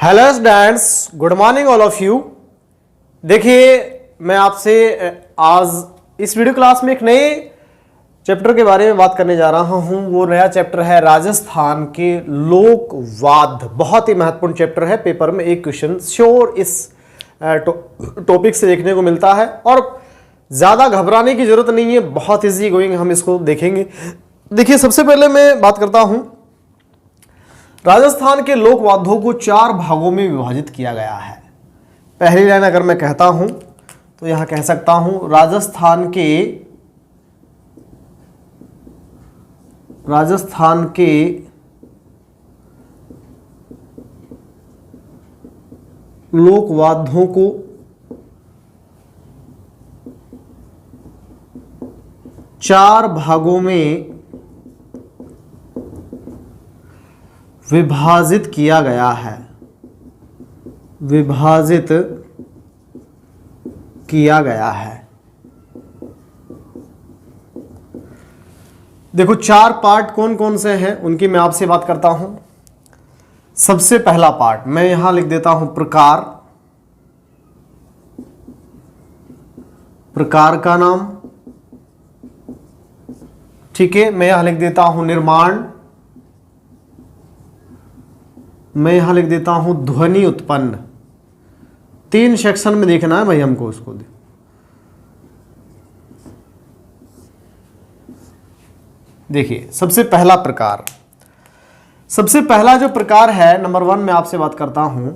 Hello students, good morning all of you. देखिए, मैं आपसे आज इस वीडियो क्लास में एक नए चैप्टर के बारे में बात करने जा रहा हूं। वो नया चैप्टर है राजस्थान के लोकवाद। बहुत ही महत्वपूर्ण चैप्टर है। पेपर में एक क्वेश्चन श्योर इस टॉपिक से देखने को मिलता है और ज़्यादा घबराने की जरूरत नहीं है, बहुत इजी गोइंग हम इसको देखेंगे। देखिए, सबसे पहले मैं बात करता हूं, राजस्थान के लोकवादों को 4 भागों में विभाजित किया गया है। पहली लाइन अगर मैं कहता हूं तो यहां कह सकता हूं राजस्थान के लोकवादों को 4 भागों में विभाजित किया गया है। विभाजित किया गया है। देखो, 4 पार्ट कौन कौन से हैं उनकी मैं आपसे बात करता हूं। सबसे पहला पार्ट मैं यहां लिख देता हूं प्रकार। प्रकार का नाम, ठीक है। मैं यहां लिख देता हूं निर्माण। मैं यहां लिख देता हूं ध्वनि उत्पन्न। 3 सेक्शन में देखना है भाई हमको उसको। देखिए, सबसे पहला प्रकार, सबसे पहला जो प्रकार है नंबर 1 में आपसे बात करता हूं,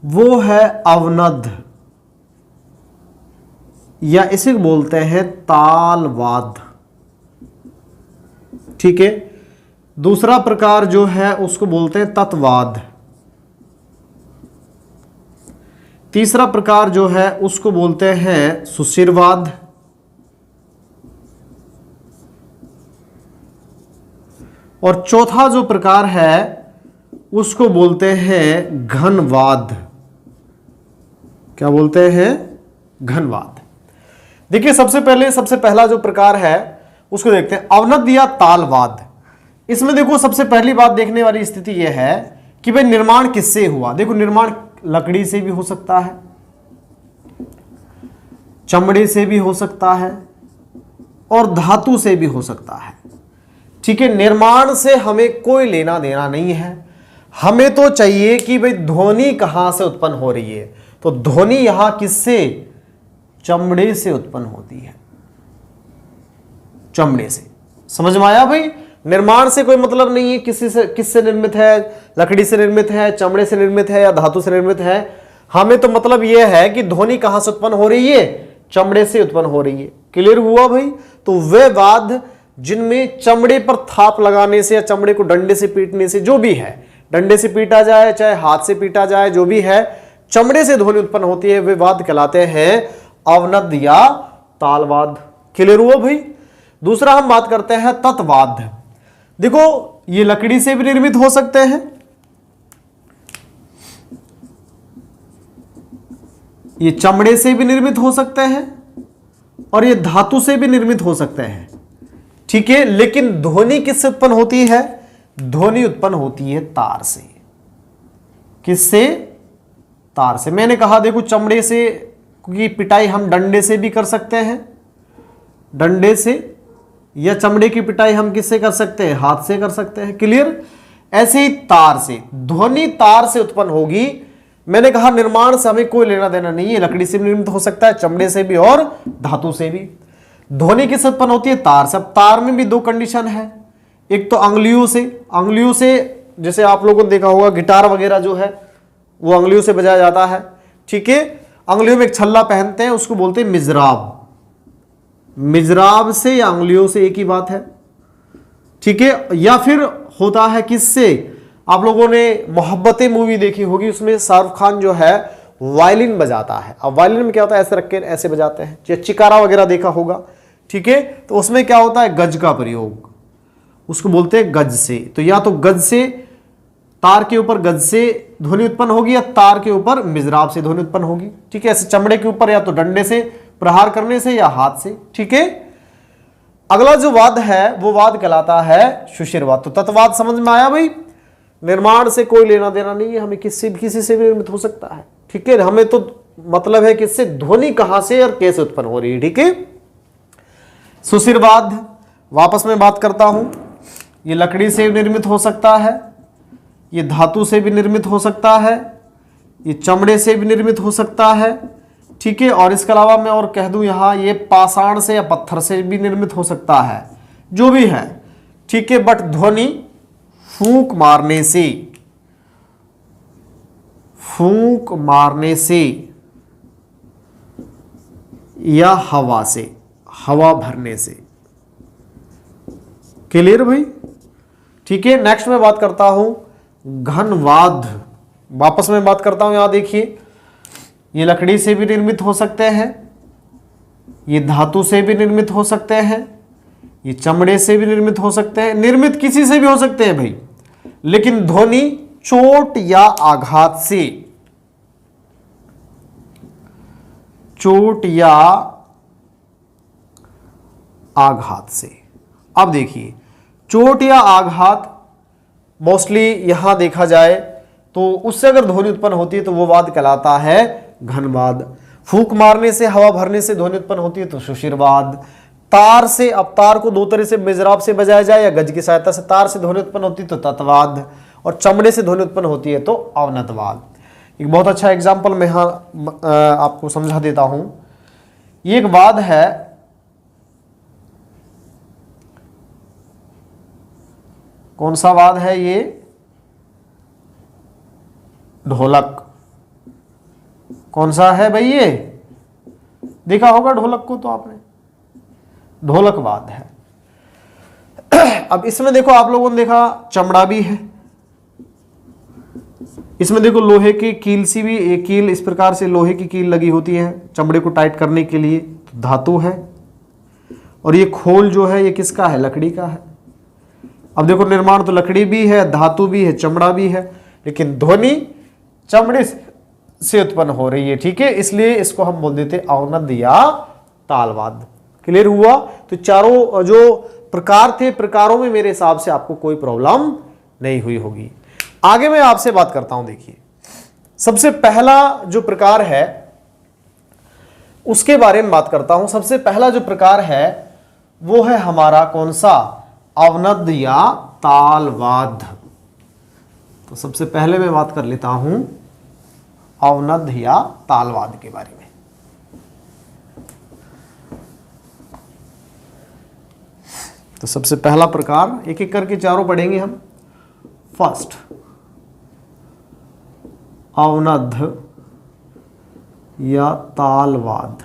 वो है अवनद, या इसे बोलते हैं तालवाद, ठीक है। दूसरा प्रकार जो है उसको बोलते हैं तत्वाद। तीसरा प्रकार जो है उसको बोलते हैं सुशिरवाद। और चौथा जो प्रकार है उसको बोलते हैं घनवाद। क्या बोलते हैं? घनवाद। देखिए, सबसे पहला जो प्रकार है उसको देखते हैं, अवनद या तालवाद। इसमें देखो, सबसे पहली बात देखने वाली स्थिति यह है कि भाई निर्माण किससे हुआ। देखो, निर्माण लकड़ी से भी हो सकता है, चमड़े से भी हो सकता है और धातु से भी हो सकता है, ठीक है। निर्माण से हमें कोई लेना देना नहीं है। हमें तो चाहिए कि भाई ध्वनि कहां से उत्पन्न हो रही है। तो ध्वनि यहां किससे? चमड़े से उत्पन्न होती है, चमड़े से। समझ में आया भाई? निर्माण से कोई मतलब नहीं है किससे निर्मित है, लकड़ी से निर्मित है, चमड़े से निर्मित है या धातु से निर्मित है। हमें तो मतलब यह है कि ध्वनि कहां से उत्पन्न हो रही है? चमड़े से उत्पन्न हो रही है। क्लियर हुआ भाई? तो वे वाद जिनमें चमड़े पर थाप लगाने से या चमड़े को डंडे से पीटने से, जो भी है, डंडे से पीटा जाए चाहे हाथ से पीटा जाए, जो भी है, चमड़े से ध्वनि उत्पन्न होती है, वे वाद कहलाते हैं अवनद या तालवाद। क्लियर हुआ भाई? दूसरा हम बात करते हैं तत्वाद। देखो, ये लकड़ी से भी निर्मित हो सकते हैं, ये चमड़े से भी निर्मित हो सकते हैं और ये धातु से भी निर्मित हो सकते हैं, ठीक है। लेकिन ध्वनि किससे उत्पन्न होती है? ध्वनि उत्पन्न होती है तार से। किससे? तार से। मैंने कहा देखो, चमड़े से की पिटाई हम डंडे से भी कर सकते हैं, डंडे से, या चमड़े की पिटाई हम किससे कर सकते हैं? हाथ से कर सकते हैं। क्लियर? ऐसे ही तार से, ध्वनि तार से उत्पन्न होगी। मैंने कहा निर्माण से हमें कोई लेना देना नहीं है, लकड़ी से भी निर्मित हो सकता है, चमड़े से भी और धातु से भी। ध्वनि किससे उत्पन्न होती है? तार से। अब तार में भी 2 कंडीशन है। एक तो अंगुलियों से, जैसे आप लोगों ने देखा होगा गिटार वगैरह जो है वो अंगुलियों से बजाया जाता है, ठीक है। अंगुलियों में एक छल्ला पहनते हैं, उसको बोलते हैं मिजराब। मिजराब से या अंगुलियों से एक ही बात है, ठीक है। या फिर होता है किससे? आप लोगों ने मोहब्बतें मूवी देखी होगी, उसमें शाहरुख खान जो है वायलिन बजाता है। अब वायलिन में क्या होता है? ऐसे रख के ऐसे बजाते हैं। या चिकारा वगैरह देखा होगा, ठीक है। तो उसमें क्या होता है? गज का प्रयोग, उसको बोलते हैं गज से। तो या तो गज से, तार के ऊपर गज से ध्वनि उत्पन्न होगी, या तार के ऊपर मिजराब से ध्वनि उत्पन्न होगी, ठीक है। ऐसे चमड़े के ऊपर या तो डंडे से प्रहार करने से या हाथ से, ठीक है। अगला जो वाद है वो वाद कहलाता है सुशिरवाद। तो तत्ववाद समझ में आया भाई। निर्माण से कोई लेना देना नहीं है, हमें किसी से भी निर्मित हो सकता है। ठीक है, हमें तो मतलब है कि इससे ध्वनि कहां से और कैसे उत्पन्न हो रही है। ठीक है, सुशिरवाद वापस में बात करता हूं, ये लकड़ी से निर्मित हो सकता है, ये धातु से भी निर्मित हो सकता है, ये चमड़े से भी निर्मित हो सकता है। ठीक है, और इसके अलावा मैं और कह दूं यहां ये पाषाण से या पत्थर से भी निर्मित हो सकता है, जो भी है। ठीक है, बट ध्वनि फूंक मारने से या हवा भरने से। क्लियर भाई? ठीक है, नेक्स्ट में बात करता हूं घनवाद। वापस में बात करता हूं, यहां देखिए ये लकड़ी से भी निर्मित हो सकते हैं, ये धातु से भी निर्मित हो सकते हैं, ये चमड़े से भी निर्मित हो सकते हैं, निर्मित किसी से भी हो सकते हैं भाई, लेकिन ध्वनि चोट या आघात से। अब देखिए चोट या आघात मोस्टली यहां देखा जाए तो उससे अगर ध्वनि उत्पन्न होती है तो वो वाद कहलाता है घनवाद। फूंक मारने से, हवा भरने से ध्वनि उत्पन्न होती है तो सुशिरवाद। तार से, अब तार को दो तरह से मेजराब से बजाया जाए या गज की सहायता से तार से ध्वनि उत्पन्न होती है तो तत्वाद, और चमड़े से ध्वनि उत्पन्न होती है तो अवनतवाद। एक बहुत अच्छा एग्जाम्पल मैं यहां आपको समझा देता हूं। ये एक वाद है, कौन सा वाद है ये? ढोलक। कौन सा है भाई ये? देखा होगा ढोलक को तो आपने, ढोलकवाद है। अब इसमें देखो आप लोगों ने देखा चमड़ा भी है, इसमें देखो लोहे की कील सी भी, एक कील इस प्रकार से लोहे की कील लगी होती है चमड़े को टाइट करने के लिए, तो धातु है। और ये खोल जो है ये किसका है? लकड़ी का है। अब देखो निर्माण तो लकड़ी भी है, धातु भी है, चमड़ा भी है, लेकिन ध्वनि चमड़े से उत्पन्न हो रही है। ठीक है, इसलिए इसको हम बोल देते अवनद या तालवाद। क्लियर हुआ? तो चारों जो प्रकार थे, प्रकारों में मेरे हिसाब से आपको कोई प्रॉब्लम नहीं हुई होगी। आगे मैं आपसे बात करता हूं। देखिए सबसे पहला जो प्रकार है उसके बारे में बात करता हूं। सबसे पहला जो प्रकार है वो है हमारा कौन सा? अवनद या तालवाद। तो सबसे पहले मैं बात कर लेता हूं अवनद या तालवाद के बारे में। तो सबसे पहला प्रकार एक एक करके चारों पढ़ेंगे हम। फर्स्ट अवनद या तालवाद।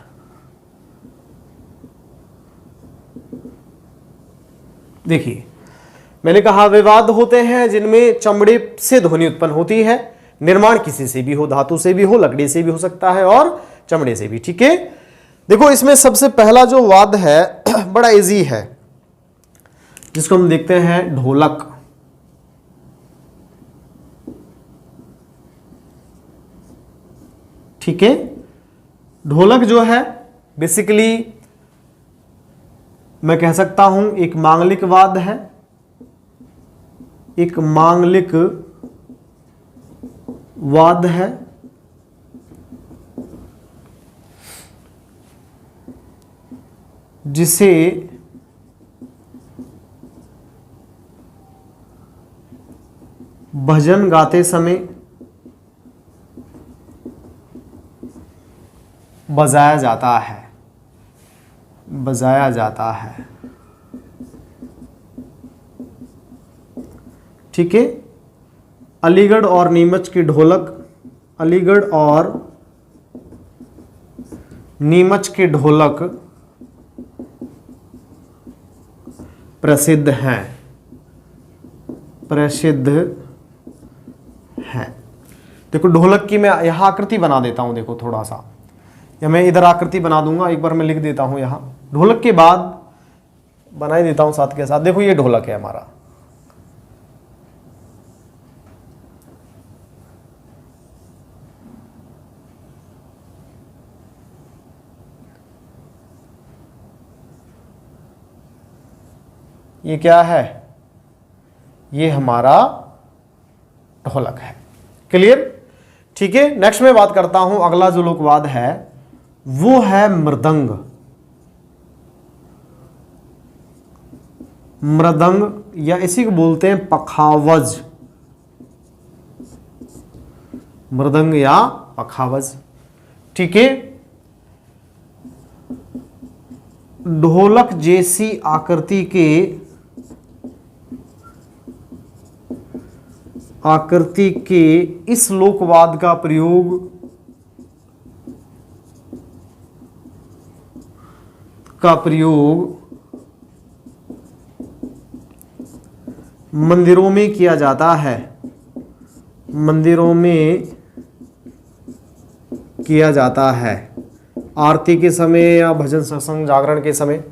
देखिए मैंने कहा विवाद होते हैं जिनमें चमड़े से ध्वनि उत्पन्न होती है, निर्माण किसी से भी हो, धातु से भी हो, लकड़ी से भी हो सकता है और चमड़े से भी। ठीक है, देखो इसमें सबसे पहला जो वाद है बड़ा इजी है, जिसको हम देखते हैं ढोलक। ठीक है, ढोलक जो है बेसिकली मैं कह सकता हूं एक मांगलिक वाद है, एक मांगलिक वाद है। जिसे भजन गाते समय बजाया जाता है। ठीक है, अलीगढ़ और नीमच की ढोलक, अलीगढ़ और नीमच के ढोलक प्रसिद्ध हैं, देखो ढोलक की मैं यहां आकृति बना देता हूं, देखो थोड़ा सा, या मैं इधर आकृति बना दूंगा, एक बार मैं लिख देता हूं यहां, ढोलक के बाद बना ही देता हूं साथ के साथ। देखो ये ढोलक है हमारा, ये क्या है? ये हमारा ढोलक है। क्लियर? ठीक है, नेक्स्ट में बात करता हूं, अगला जो लोकवाद है वो है मृदंग। मृदंग या इसी को बोलते हैं पखावज। मृदंग या पखावज। ठीक है, ढोलक जैसी आकृति के इस लोकवाद का प्रयोग मंदिरों में किया जाता है। मंदिरों में किया जाता है, आरती के समय या भजन सत्संग जागरण के समय।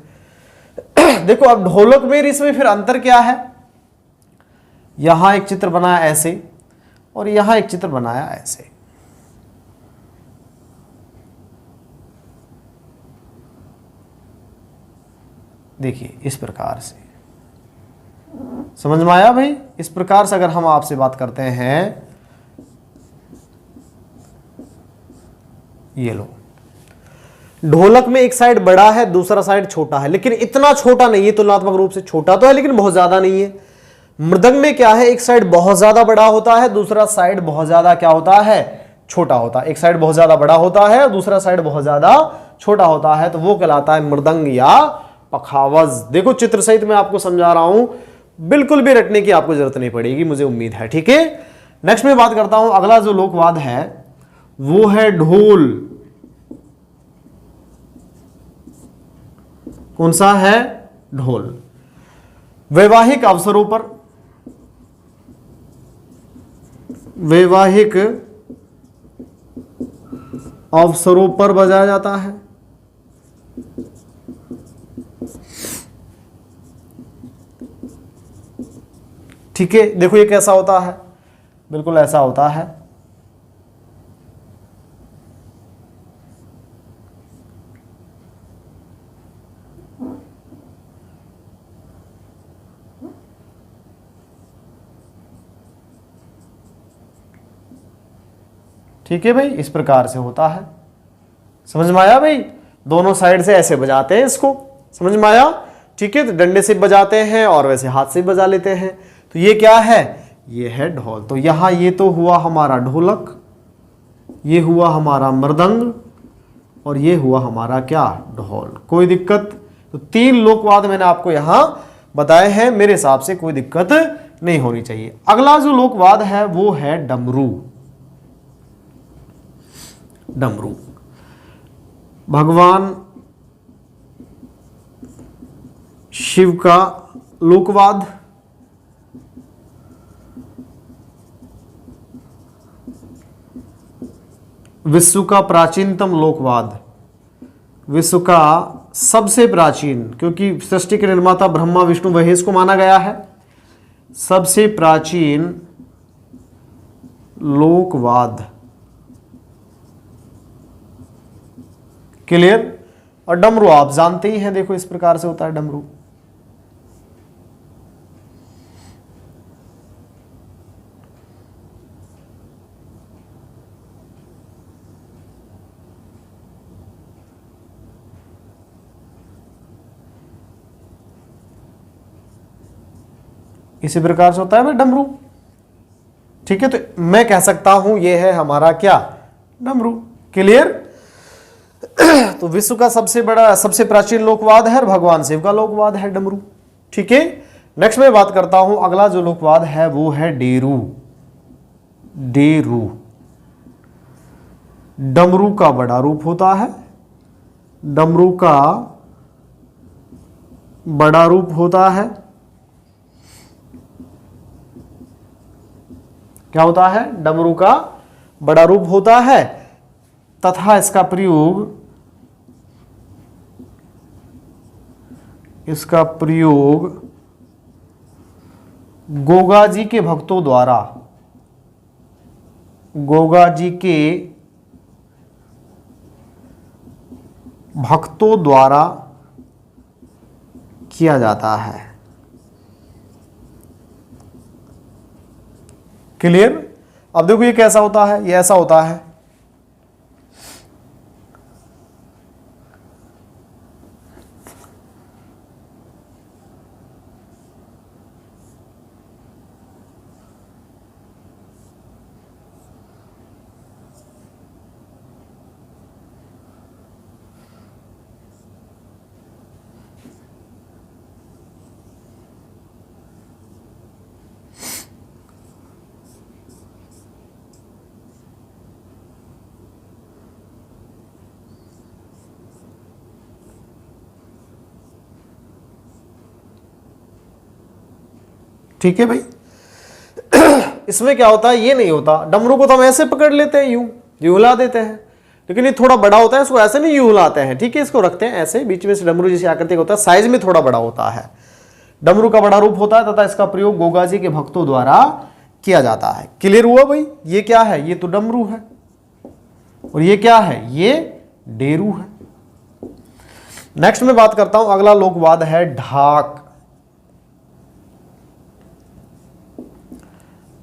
देखो अब ढोलक में इसमें फिर अंतर क्या है, यहां एक चित्र बनाया ऐसे और यहां एक चित्र बनाया ऐसे। देखिए इस प्रकार से, समझ में आया भाई? इस प्रकार से अगर हम आपसे बात करते हैं, ये लो, ढोलक में एक साइड बड़ा है दूसरा साइड छोटा है, लेकिन इतना छोटा नहीं है, तुलनात्मक रूप से छोटा तो है लेकिन बहुत ज्यादा नहीं है। मृदंग में क्या है, एक साइड बहुत ज्यादा बड़ा होता है, दूसरा साइड बहुत ज्यादा क्या होता है, छोटा होता है। एक साइड बहुत ज्यादा बड़ा होता है और दूसरा साइड बहुत ज्यादा छोटा होता है, तो वो कहलाता है मृदंग या पखावज। देखो चित्र सहित मैं आपको समझा रहा हूं, बिल्कुल भी रटने की आपको जरूरत नहीं पड़ेगी, मुझे उम्मीद है। ठीक है, नेक्स्ट में बात करता हूं, अगला जो लोकवाद है वो है ढोल। कौन सा है? ढोल। वैवाहिक अवसरों पर बजाया जाता है। ठीक है, देखो ये कैसा होता है, बिल्कुल ऐसा होता है। ठीक है भाई, इस प्रकार से होता है। समझ में आया भाई? दोनों साइड से ऐसे बजाते हैं इसको, समझ में आया? ठीक है, तो डंडे से बजाते हैं और वैसे हाथ से बजा लेते हैं। तो ये क्या है? ये है ढोल। तो यहां ये तो हुआ हमारा ढोलक, ये हुआ हमारा मृदंग और ये हुआ हमारा क्या? ढोल। कोई दिक्कत? तो 3 लोकवाद मैंने आपको यहां बताए हैं, मेरे हिसाब से कोई दिक्कत नहीं होनी चाहिए। अगला जो लोकवाद है वो है डमरू। डमरू भगवान शिव का लोकवाद। विश्व का प्राचीनतम लोकवाद, विश्व का सबसे प्राचीन, क्योंकि सृष्टि के निर्माता ब्रह्मा विष्णु महेश को माना गया है, सबसे प्राचीन लोकवाद। क्लियर? और डमरू आप जानते ही हैं, देखो इस प्रकार से होता है डमरू। इसी प्रकार से होता है भाई डमरू। ठीक है, तो मैं कह सकता हूं ये है हमारा क्या? डमरू। क्लियर? तो विश्व का सबसे बड़ा सबसे प्राचीन लोकवाद है और भगवान शिव का लोकवाद है डमरू। ठीक है, नेक्स्ट मैं बात करता हूं, अगला जो लोकवाद है वो है डेरू। डेरू डमरू का बड़ा रूप होता है, डमरू का बड़ा रूप होता है। क्या होता है? डमरू का बड़ा रूप होता है तथा इसका प्रयोग गोगा जी के भक्तों द्वारा, गोगा जी के भक्तों द्वारा किया जाता है। क्लियर? अब देखो ये कैसा होता है, ये ऐसा होता है। ठीक है भाई। इसमें क्या होता है, ये नहीं होता। डमरू को तो हम ऐसे पकड़ लेते हैं, यूं हिला देते हैं, लेकिन ये थोड़ा बड़ा होता है, इसको ऐसे नहीं यूं हिलाते हैं। ठीक है, इसको रखते हैं ऐसे, बीच में से डमरू जैसी आकृति होता है, साइज में थोड़ा बड़ा होता है। डमरू का बड़ा रूप होता है तथा इसका प्रयोग गोगा जी के भक्तों द्वारा किया जाता है। क्लियर हुआ भाई? ये क्या है, ये तो डमरू है, और ये क्या है, ये डेरू है। नेक्स्ट में बात करता हूं, अगला लोकवाद है ढाक।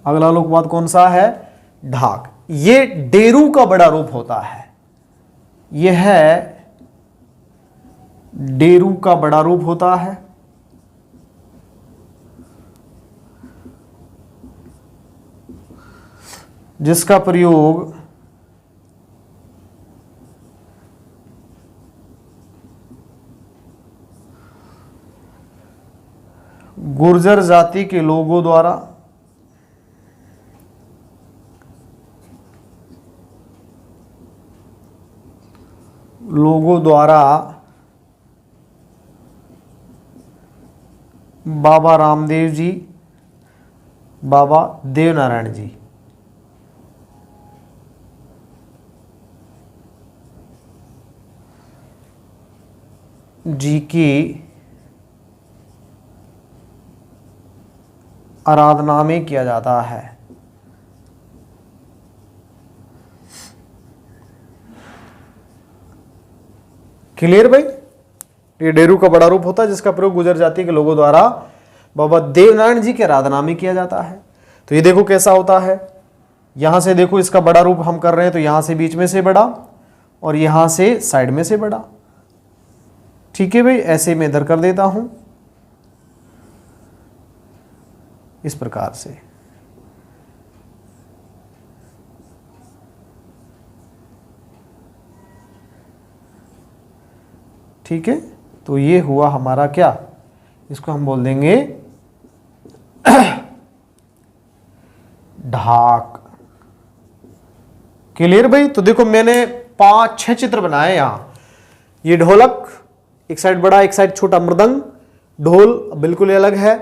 अगला लोकवाद कौन सा है, ढाक। ये डेरू का बड़ा रूप होता है, यह है डेरू का बड़ा रूप होता है। जिसका प्रयोग गुर्जर जाति के लोगों द्वारा बाबा रामदेव जी, बाबा देवनारायण जी की आराधना में किया जाता है। क्लियर भाई? ये डेरू का बड़ा रूप होता है जिसका प्रयोग गुर्जर जाति के लोगों द्वारा बाबा देवनारायण जी के आराधना में किया जाता है। तो ये देखो कैसा होता है, यहां से देखो इसका बड़ा रूप हम कर रहे हैं, तो यहां से बीच में से बड़ा और यहां से साइड में से बड़ा। ठीक है भाई, ऐसे मैं इधर कर देता हूं इस प्रकार से। ठीक है, तो ये हुआ हमारा क्या, इसको हम बोल देंगे ढाक। क्लियर भाई? तो देखो मैंने 5-6 चित्र बनाए यहां। ये ढोलक, एक साइड बड़ा एक साइड छोटा मृदंग, ढोल बिल्कुल अलग है,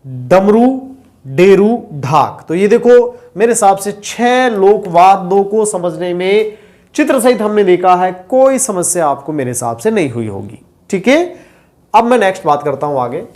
डमरू, डेरू, ढाक। तो ये देखो मेरे हिसाब से 6 लोकवादों को समझने में चित्र सहित हमने देखा है, कोई समस्या आपको मेरे हिसाब से नहीं हुई होगी। ठीक है, अब मैं नेक्स्ट बात करता हूं आगे।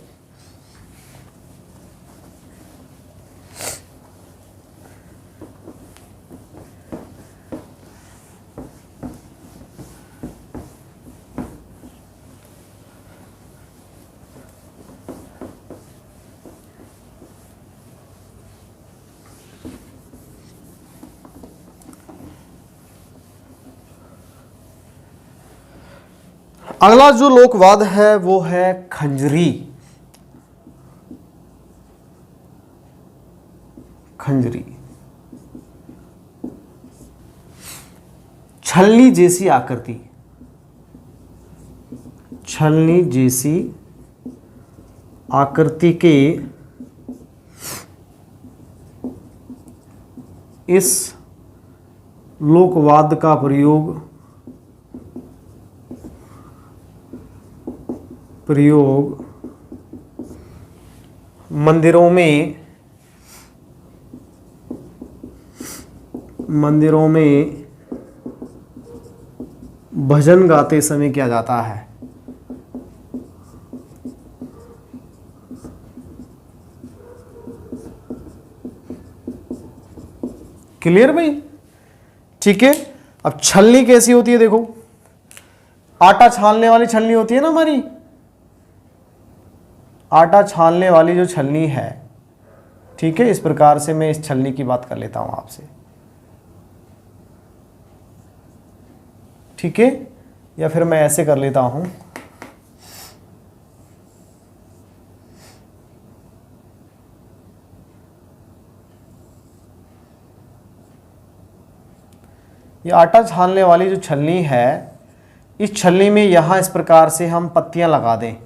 अगला जो लोकवाद है वो है खंजरी। खंजरी छलनी जैसी आकृति, छलनी जैसी आकृति के इस लोकवाद का प्रयोग मंदिरों में भजन गाते समय किया जाता है। क्लियर भाई? ठीक है, अब छलनी कैसी होती है, देखो आटा छानने वाली छलनी होती है ना हमारी, आटा छानने वाली जो छलनी है, ठीक है, इस प्रकार से मैं इस छलनी की बात कर लेता हूं आपसे, ठीक है, या फिर मैं ऐसे कर लेता हूं, ये आटा छानने वाली जो छलनी है, इस छलनी में यहां इस प्रकार से हम पत्तियां लगा दें,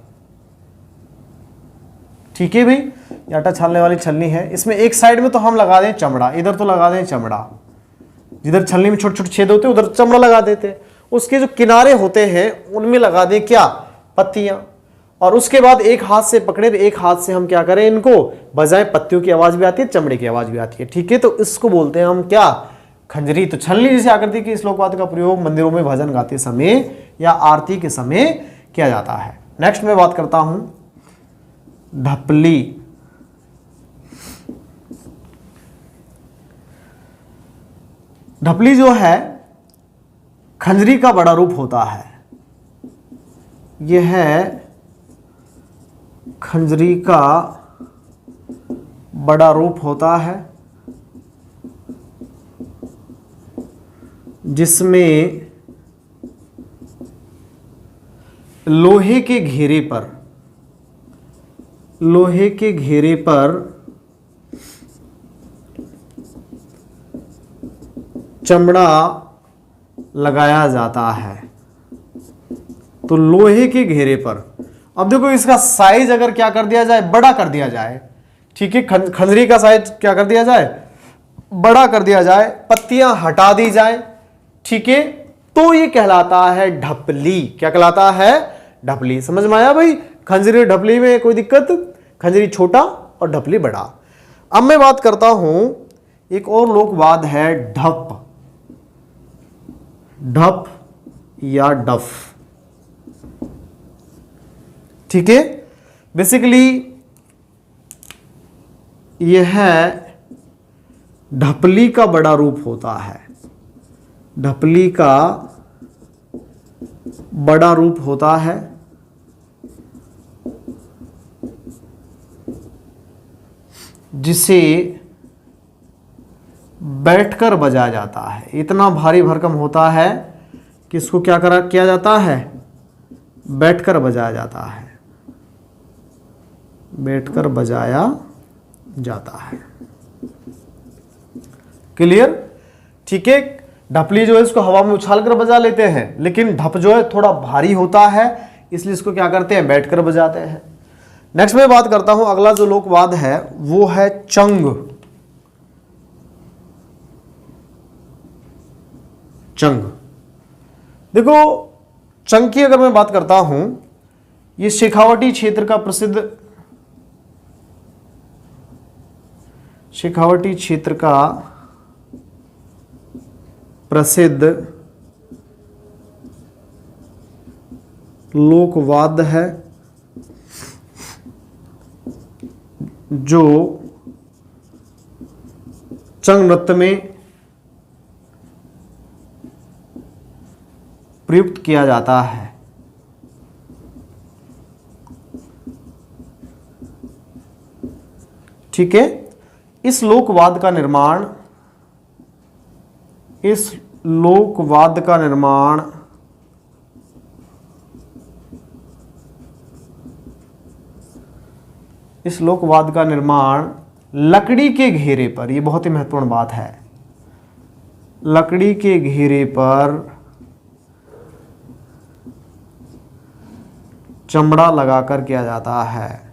ठीक है भाई। ये आटा छानने वाली छलनी है, इसमें एक साइड में तो हम लगा दें चमड़ा, इधर तो लगा दें चमड़ा, जिधर छलनी में छोटे छोटे छेद होते हैं उधर चमड़ा लगा देते हैं, उसके जो किनारे होते हैं उनमें लगा दें क्या, पत्तियां। और उसके बाद एक हाथ से पकड़े, एक हाथ से हम क्या करें, इनको बजाएं, पत्तियों की आवाज भी आती है, चमड़े की आवाज भी आती है, ठीक है। तो इसको बोलते हैं हम क्या, खंजरी। तो छलनी जैसी आकृति की इस लोकवाद्य का प्रयोग मंदिरों में भजन गाते समय या आरती के समय किया जाता है। नेक्स्ट मैं बात करता हूं ढपली। ढपली जो है खंजरी का बड़ा रूप होता है, यह है खंजरी का बड़ा रूप होता है, जिसमें लोहे के घेरे पर चमड़ा लगाया जाता है। तो लोहे के घेरे पर, अब देखो इसका साइज अगर क्या कर दिया जाए, बड़ा कर दिया जाए, ठीक है, खंजरी का साइज क्या कर दिया जाए, बड़ा कर दिया जाए, पत्तियां हटा दी जाए, ठीक है, तो ये कहलाता है ढपली। क्या कहलाता है, ढपली। समझ में आया भाई, खंजरी ढपली में कोई दिक्कत, खंजरी छोटा और ढपली बड़ा। अब मैं बात करता हूं एक और लोकवाद है ढप, ढप या डफ, ठीक है। बेसिकली यह ढपली का बड़ा रूप होता है, ढपली का बड़ा रूप होता है, जिसे बैठकर बजाया जाता है। इतना भारी भरकम होता है कि इसको क्या किया जाता है, बैठकर बजाया जाता है, बैठकर बजाया जाता है। क्लियर, ठीक है। ढपली जो है इसको हवा में उछाल कर बजा लेते हैं, लेकिन ढप जो है थोड़ा भारी होता है, इसलिए इसको क्या करते हैं, बैठकर बजाते हैं। नेक्स्ट मैं बात करता हूं, अगला जो लोकवाद है वो है चंग। चंग, देखो चंग की अगर मैं बात करता हूं, ये शेखावटी क्षेत्र का प्रसिद्ध, शेखावटी क्षेत्र का प्रसिद्ध लोकवाद्य है, जो चंग नृत्य में प्रयुक्त किया जाता है। ठीक है, इस लोकवाद्य का निर्माण, इस लोकवाद्य का निर्माण इस लोकवाद्य का निर्माण लकड़ी के घेरे पर, यह बहुत ही महत्वपूर्ण बात है, लकड़ी के घेरे पर चमड़ा लगाकर किया जाता है।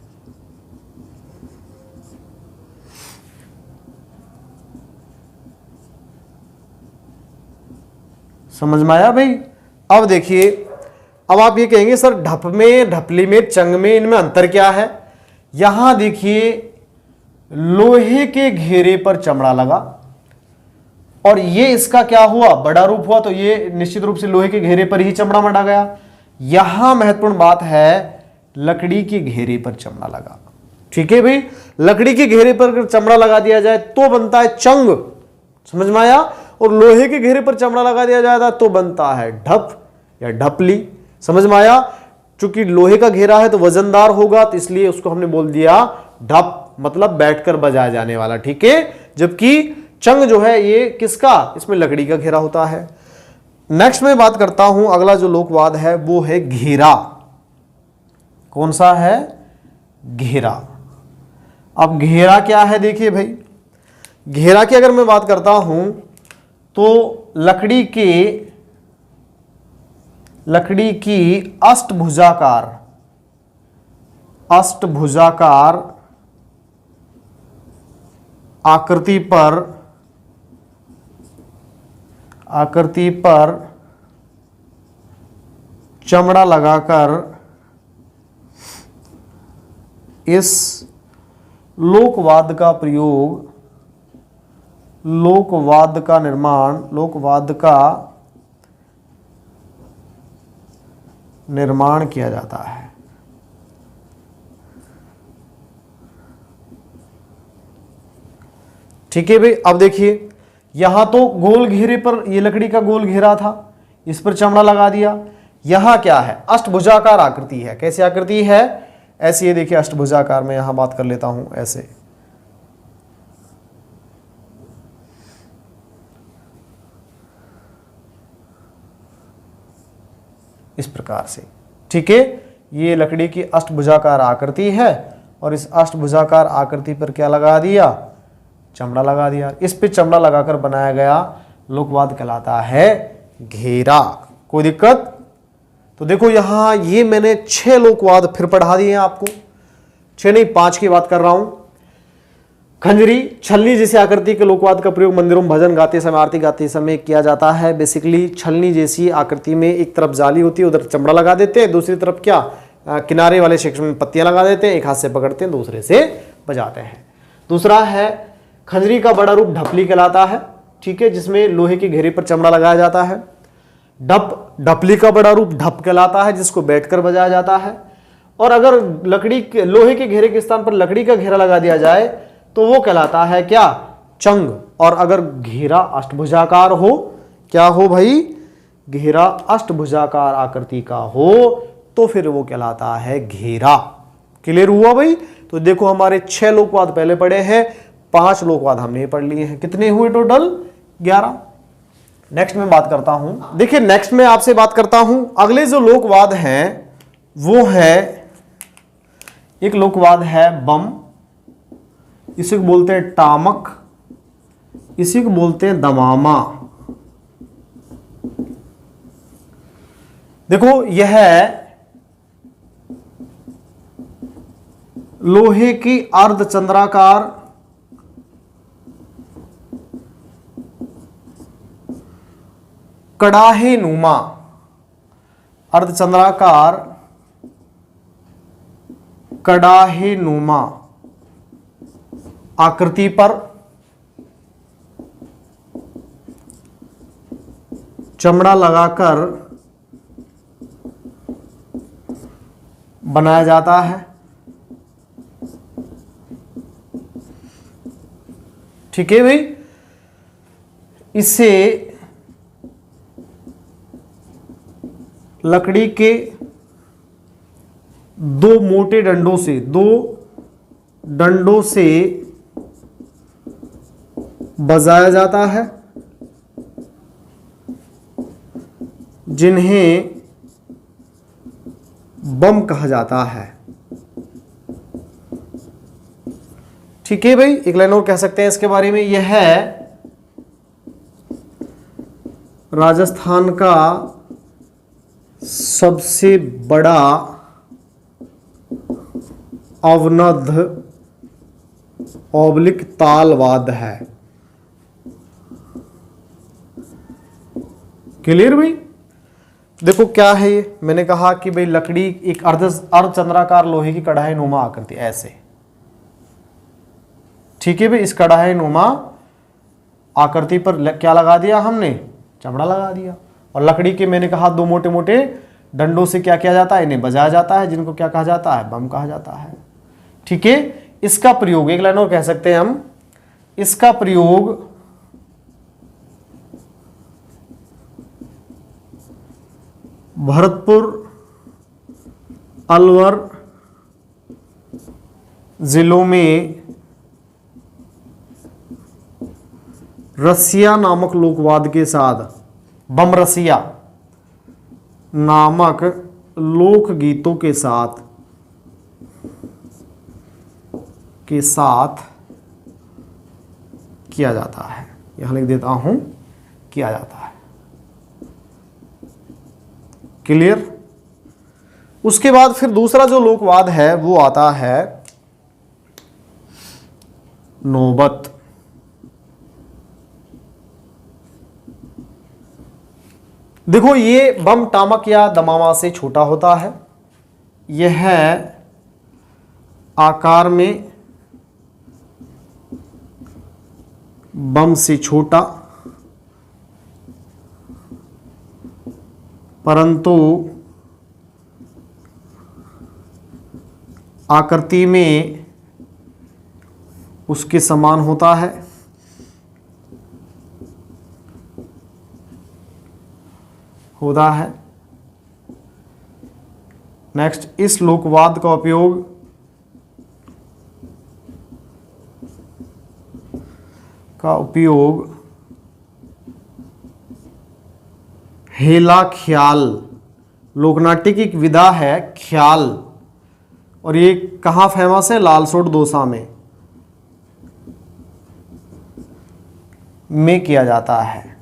समझ में आया भाई। अब देखिए, अब आप ये कहेंगे सर ढप में, ढपली में, चंग में, इनमें अंतर क्या है। यहां देखिए लोहे के घेरे पर चमड़ा लगा और ये इसका क्या हुआ, बड़ा रूप हुआ, तो ये निश्चित रूप से लोहे के घेरे पर ही चमड़ा मढ़ा गया। यहां महत्वपूर्ण बात है लकड़ी के घेरे पर चमड़ा लगा। ठीक है भाई, लकड़ी के घेरे पर चमड़ा लगा दिया जाए तो बनता है चंग, समझ में आया, और लोहे के घेरे पर चमड़ा लगा दिया जाता तो बनता है ढप या ढपली। समझ में आया, चूंकि लोहे का घेरा है तो वजनदार होगा, तो इसलिए उसको हमने बोल दिया ढप मतलब बैठकर बजाया जाने वाला, ठीक है। जबकि चंग जो है ये किसका, इसमें लकड़ी का घेरा होता है। नेक्स्ट में बात करता हूं, अगला जो लोकवाद है वो है घेरा। कौन सा है, घेरा। अब घेरा क्या है, देखिए भाई, घेरा की अगर मैं बात करता हूं तो लकड़ी की अष्टभुजाकार आकृति पर चमड़ा लगाकर इस लोकवाद का निर्माण किया जाता है। ठीक है भाई। अब देखिए यहां तो गोल घेरे पर, ये लकड़ी का गोल घेरा था, इस पर चमड़ा लगा दिया। यहां क्या है, अष्टभुजाकार आकृति है। कैसी आकृति है, ऐसी, ये देखिए अष्टभुजाकार में यहां बात कर लेता हूं, ऐसे इस प्रकार से, ठीक है। ये लकड़ी की अष्टभुजाकार आकृति है और इस अष्टभुजाकार आकृति पर क्या लगा दिया, चमड़ा लगा दिया। इस पे चमड़ा लगाकर बनाया गया लोकवाद कहलाता है घेरा। कोई दिक्कत? तो देखो यहां ये मैंने 6 लोकवाद फिर पढ़ा दिए हैं आपको, 6 नहीं 5 की बात कर रहा हूं। खंजरी, छलनी जैसी आकृति के लोकवाद का प्रयोग मंदिरों में भजन गाते समय, आरती गाते समय किया जाता है। बेसिकली छलनी जैसी आकृति में एक तरफ जाली होती है, उधर चमड़ा लगा देते हैं, दूसरी तरफ क्या, किनारे वाले सेक्शन में पत्तियां लगा देते हैं, एक हाथ से पकड़ते हैं, दूसरे से बजाते हैं। दूसरा है खंजरी का बड़ा रूप ढपली कहलाता है, ठीक है, जिसमें लोहे के घेरे पर चमड़ा लगाया जाता है। ढपली का बड़ा रूप ढप कहलाता है, जिसको बैठकर बजाया जाता है। और अगर लोहे के घेरे के स्थान पर लकड़ी का घेरा लगा दिया जाए तो वो कहलाता है क्या, चंग। और अगर घेरा अष्टभुजाकार हो, क्या हो भाई, घेरा अष्टभुजाकार आकृति का हो तो फिर वो कहलाता है घेरा। क्लियर हुआ भाई? तो देखो हमारे 6 लोकवाद पहले पढ़े हैं, 5 लोकवाद हमने पढ़ लिए हैं। कितने हुए टोटल, 11। नेक्स्ट में बात करता हूं, देखिए नेक्स्ट में आपसे बात करता हूं, अगले जो लोकवाद हैं वो है, एक लोकवाद है बम, इसी को बोलते हैं टामक, इसी को बोलते हैं दमामा। देखो यह लोहे की अर्धचंद्राकार कड़ाहे नुमा, अर्धचंद्राकार कड़ाहे नुमा आकृति पर चमड़ा लगाकर बनाया जाता है, ठीक है भाई। इससे लकड़ी के 2 मोटे डंडों से बजाया जाता है, जिन्हें बम कहा जाता है, ठीक है भाई। एक लाइन और कह सकते हैं इसके बारे में, यह है राजस्थान का सबसे बड़ा अवनद ऑब्लिक तालवाद है। क्लियर भाई? देखो क्या है ये, मैंने कहा कि भाई लकड़ी एक अर्धचंद्राकार लोहे की कढ़ाई नुमा आकृति, ऐसे, ठीक है भाई। इस कढ़ाई नुमा आकृति पर क्या लगा दिया हमने, चमड़ा लगा दिया। और लकड़ी के मैंने कहा 2 मोटे मोटे डंडों से क्या किया जाता है, इन्हें बजाया जाता है, जिनको क्या कहा जाता है, बम कहा जाता है, ठीक है। इसका प्रयोग, एक लाइन और कह सकते हैं हम, इसका प्रयोग भरतपुर, अलवर, जिलों में रसिया नामक लोकवाद के साथ बम रसिया नामक लोकगीतों के साथ किया जाता है। यहां लिख देता हूं, किया जाता है। क्लियर। उसके बाद फिर दूसरा जो लोकवाद है वो आता है नौबत। देखो ये बम टामक या दमामा से छोटा होता है। यह आकार में बम से छोटा, परंतु आकृति में उसके समान होता है। नेक्स्ट, इस लोकवाद का उपयोग हेला ख्याल, लोकनाट्य की एक विधा है ख्याल, और ये कहाँ फेमस है? लालसोट दोसा में किया जाता है।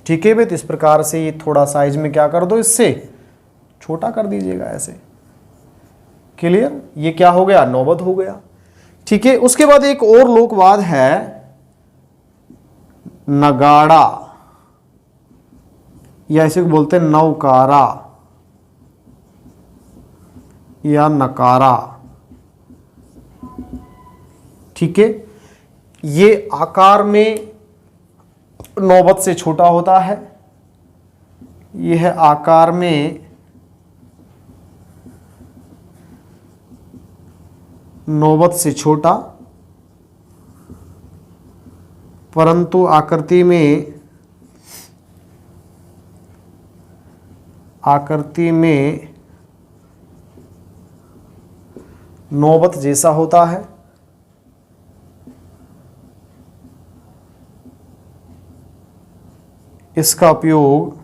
ठीक है भाई, तो इस प्रकार से ये थोड़ा साइज में क्या कर दो, इससे छोटा कर दीजिएगा ऐसे। क्लियर। ये क्या हो गया? नौबत हो गया। ठीक है। उसके बाद एक और लोकवाद है नगाड़ा, या इसे बोलते हैं नौकारा या नकारा। ठीक है। ये आकार में नौबत से छोटा होता है। यह आकार में नौबत से छोटा, परंतु आकृति में नौबत जैसा होता है। इसका उपयोग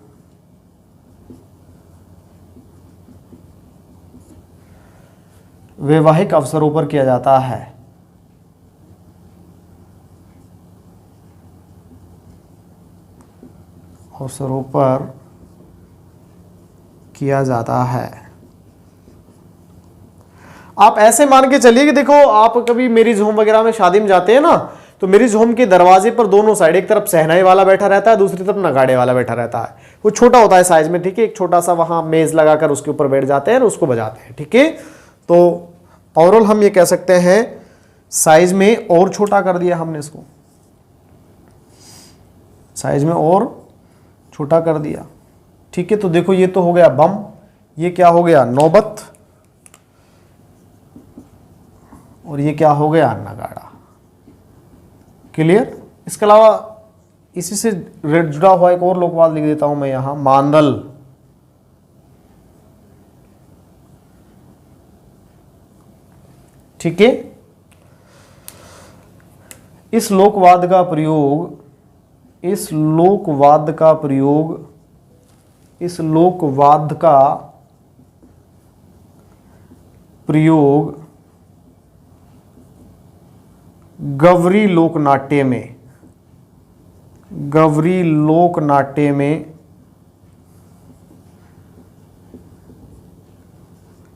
वैवाहिक अवसरों पर किया जाता है। अवसरों पर किया जाता है। आप ऐसे मान के चलिए कि देखो, आप कभी मैरिज होम वगैरह में शादी में जाते हैं ना, तो मैरिज होम के दरवाजे पर दोनों साइड, एक तरफ सहनाई वाला बैठा रहता है, दूसरी तरफ नगाड़े वाला बैठा रहता है। वो छोटा होता है साइज में। ठीक है। एक छोटा सा वहां मेज लगाकर उसके ऊपर बैठ जाते हैं और उसको बजाते हैं। ठीक है। तो ओवरऑल हम ये कह सकते हैं साइज में और छोटा कर दिया हमने, इसको साइज में और छोटा कर दिया। ठीक है। तो देखो ये तो हो गया बम, ये क्या हो गया? नौबत, और ये क्या हो गया? नगाड़ा। क्लियर। इसके अलावा इसी से जुड़ा हुआ एक और लोकवाद लिख देता हूं मैं यहां, मांदल। ठीक है। इस लोकवाद का प्रयोग गवरी लोकनाट्य में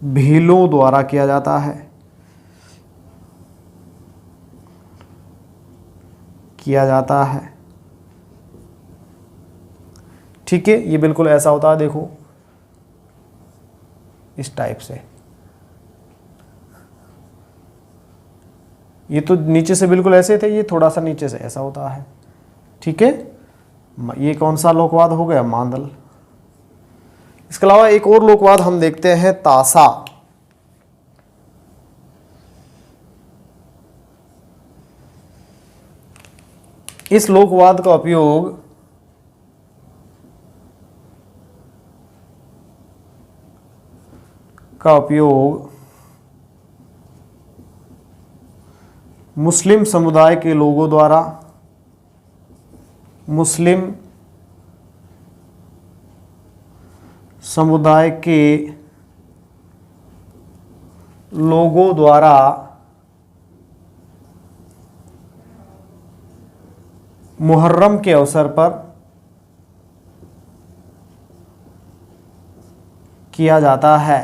भीलों द्वारा किया जाता है। ठीक है। ये बिल्कुल ऐसा होता है, देखो इस टाइप से। ये तो नीचे से बिल्कुल ऐसे थे, ये थोड़ा सा नीचे से ऐसा होता है। ठीक है। ये कौन सा लोकवाद हो गया? मांदल। इसके अलावा एक और लोकवाद हम देखते हैं, तासा। इस लोकवाद का उपयोग का उपयोग मुस्लिम समुदाय के लोगों द्वारा मुस्लिम समुदाय के लोगों द्वारा मुहर्रम के अवसर पर किया जाता है।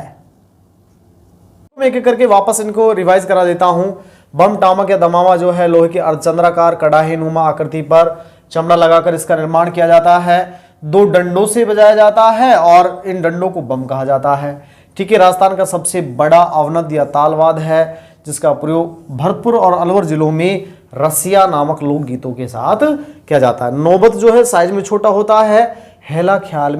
एक एक करके वापस इनको रिवाइज करा देता हूं। बम टामक या दमामा जो है लोहे के अर्धचंद्राकार कड़ाही नुमा आकृति पर चमड़ा लगाकर इसका निर्माण किया जाता है। 2 डंडों से बजाया जाता है और इन डंडों को बम कहा जाता है। ठीक है, राजस्थान का सबसे बड़ा अवनद या तालवाद है जिसका प्रयोग भरतपुर और अलवर जिलों में रसिया नामक लोकगीतों के साथ किया जाता है। नौबत जो है साइज में छोटा होता है। हेला ख्याल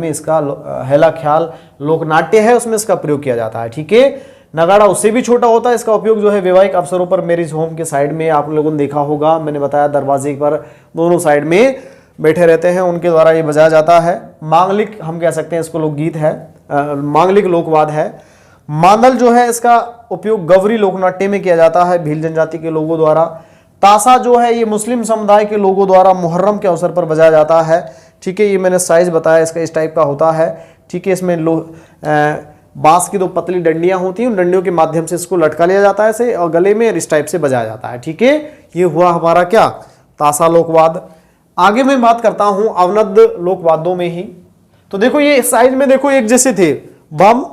लोकनाट्य है, उसमें इसका प्रयोग किया जाता है। ठीक है, नगाड़ा उससे भी छोटा होता है। इसका उपयोग जो है वैवाहिक अवसरों पर मैरिज होम के साइड में आप लोगों ने देखा होगा, मैंने बताया दरवाजे पर दोनों साइड में बैठे रहते हैं, उनके द्वारा ये बजाया जाता है। मांगलिक हम कह सकते हैं इसको, लोकगीत है, मांगलिक लोकवाद है। मांदल जो है इसका उपयोग गवरी लोकनाट्य में किया जाता है भील जनजाति के लोगों द्वारा। ताशा जो है ये मुस्लिम समुदाय के लोगों द्वारा मुहर्रम के अवसर पर बजाया जाता है। ठीक है, ये मैंने साइज बताया इसका, इस टाइप का होता है। ठीक है, इसमें बांस की 2 पतली डंडियां होती हैं, उन डंडियों के माध्यम से इसको लटका लिया जाता है ऐसे और गले में इस टाइप से बजाया जाता है। ठीक है, ये हुआ हमारा क्या, ताशा लोकवाद। आगे मैं बात करता हूं अवनद लोकवादों में ही। तो देखो ये साइज में देखो एक जैसे थे, बम,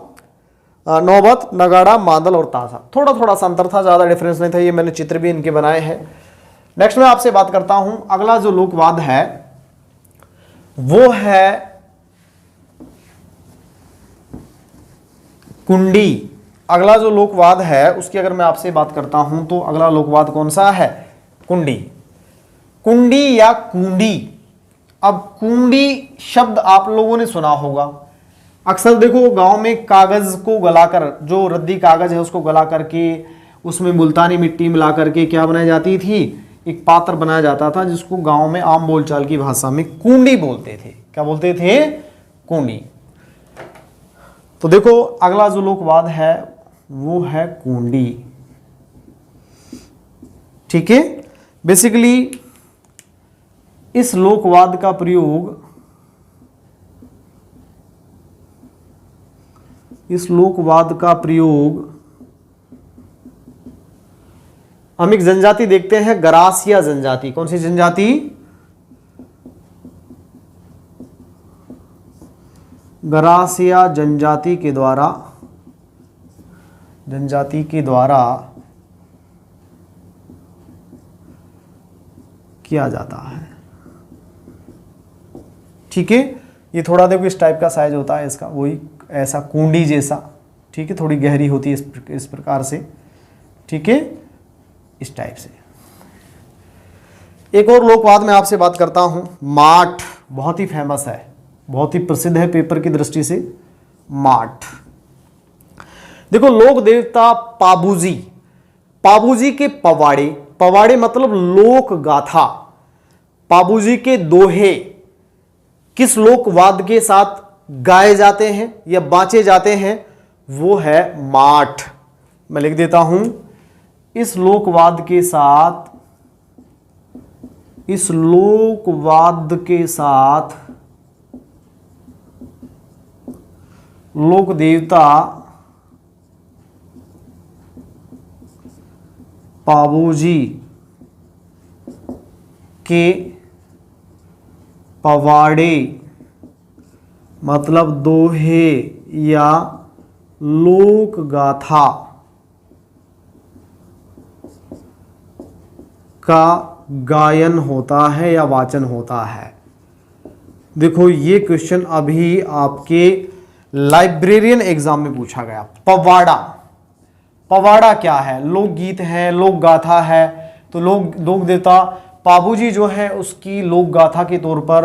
नौबत, नगाड़ा, मादल और ताशा। थोड़ा थोड़ा सा अंतर था, ज्यादा डिफरेंस नहीं था। ये मैंने चित्र भी इनके बनाए हैं। नेक्स्ट मैं आपसे बात करता हूं, अगला जो लोकवाद है वो है कुंडी। अगला जो लोकवाद है उसकी अगर मैं आपसे बात करता हूं तो अगला लोकवाद कौन सा है, कुंडी। कुंडी या कुंडी। अब कुंडी शब्द आप लोगों ने सुना होगा अक्सर। देखो गांव में कागज को गलाकर, जो रद्दी कागज है उसको गला करके उसमें मुल्तानी मिट्टी मिला करके क्या बनाई जाती थी, एक पात्र बनाया जाता था जिसको गांव में आम बोलचाल की भाषा में कुंडी बोलते थे। क्या बोलते थे, कुंडी। तो देखो अगला जो लोकवाद है वो है कुंडी। ठीक है, बेसिकली इस लोकवाद का प्रयोग हम एक जनजाति देखते हैं, गरासिया जनजाति। कौन सी जनजाति, गरासिया जनजाति के द्वारा किया जाता है। ठीक है, ये थोड़ा देखो इस टाइप का साइज होता है इसका, वही ऐसा कुंडी जैसा। ठीक है, थोड़ी गहरी होती है इस प्रकार से। ठीक है, इस टाइप से। एक और लोकवाद में आपसे बात करता हूं, माठ। बहुत ही फेमस है, बहुत ही प्रसिद्ध है पेपर की दृष्टि से, माठ। देखो लोक देवता पाबूजी, पाबूजी के पवाड़े, पवाड़े मतलब लोक गाथा, पाबूजी के दोहे किस लोकवाद के साथ गाए जाते हैं या बांचे जाते हैं, वो है माठ। मैं लिख देता हूं, इस लोकवाद के साथ लोक देवता पाबूजी के पवाड़े मतलब दोहे या लोक गाथा का गायन होता है या वाचन होता है। देखो ये क्वेश्चन अभी आपके लाइब्रेरियन एग्जाम में पूछा गया। पवाड़ा, पवाड़ा क्या है, लोकगीत है, लोक गाथा है। तो लोक देवता पाबूजी जो है उसकी लोक गाथा के तौर पर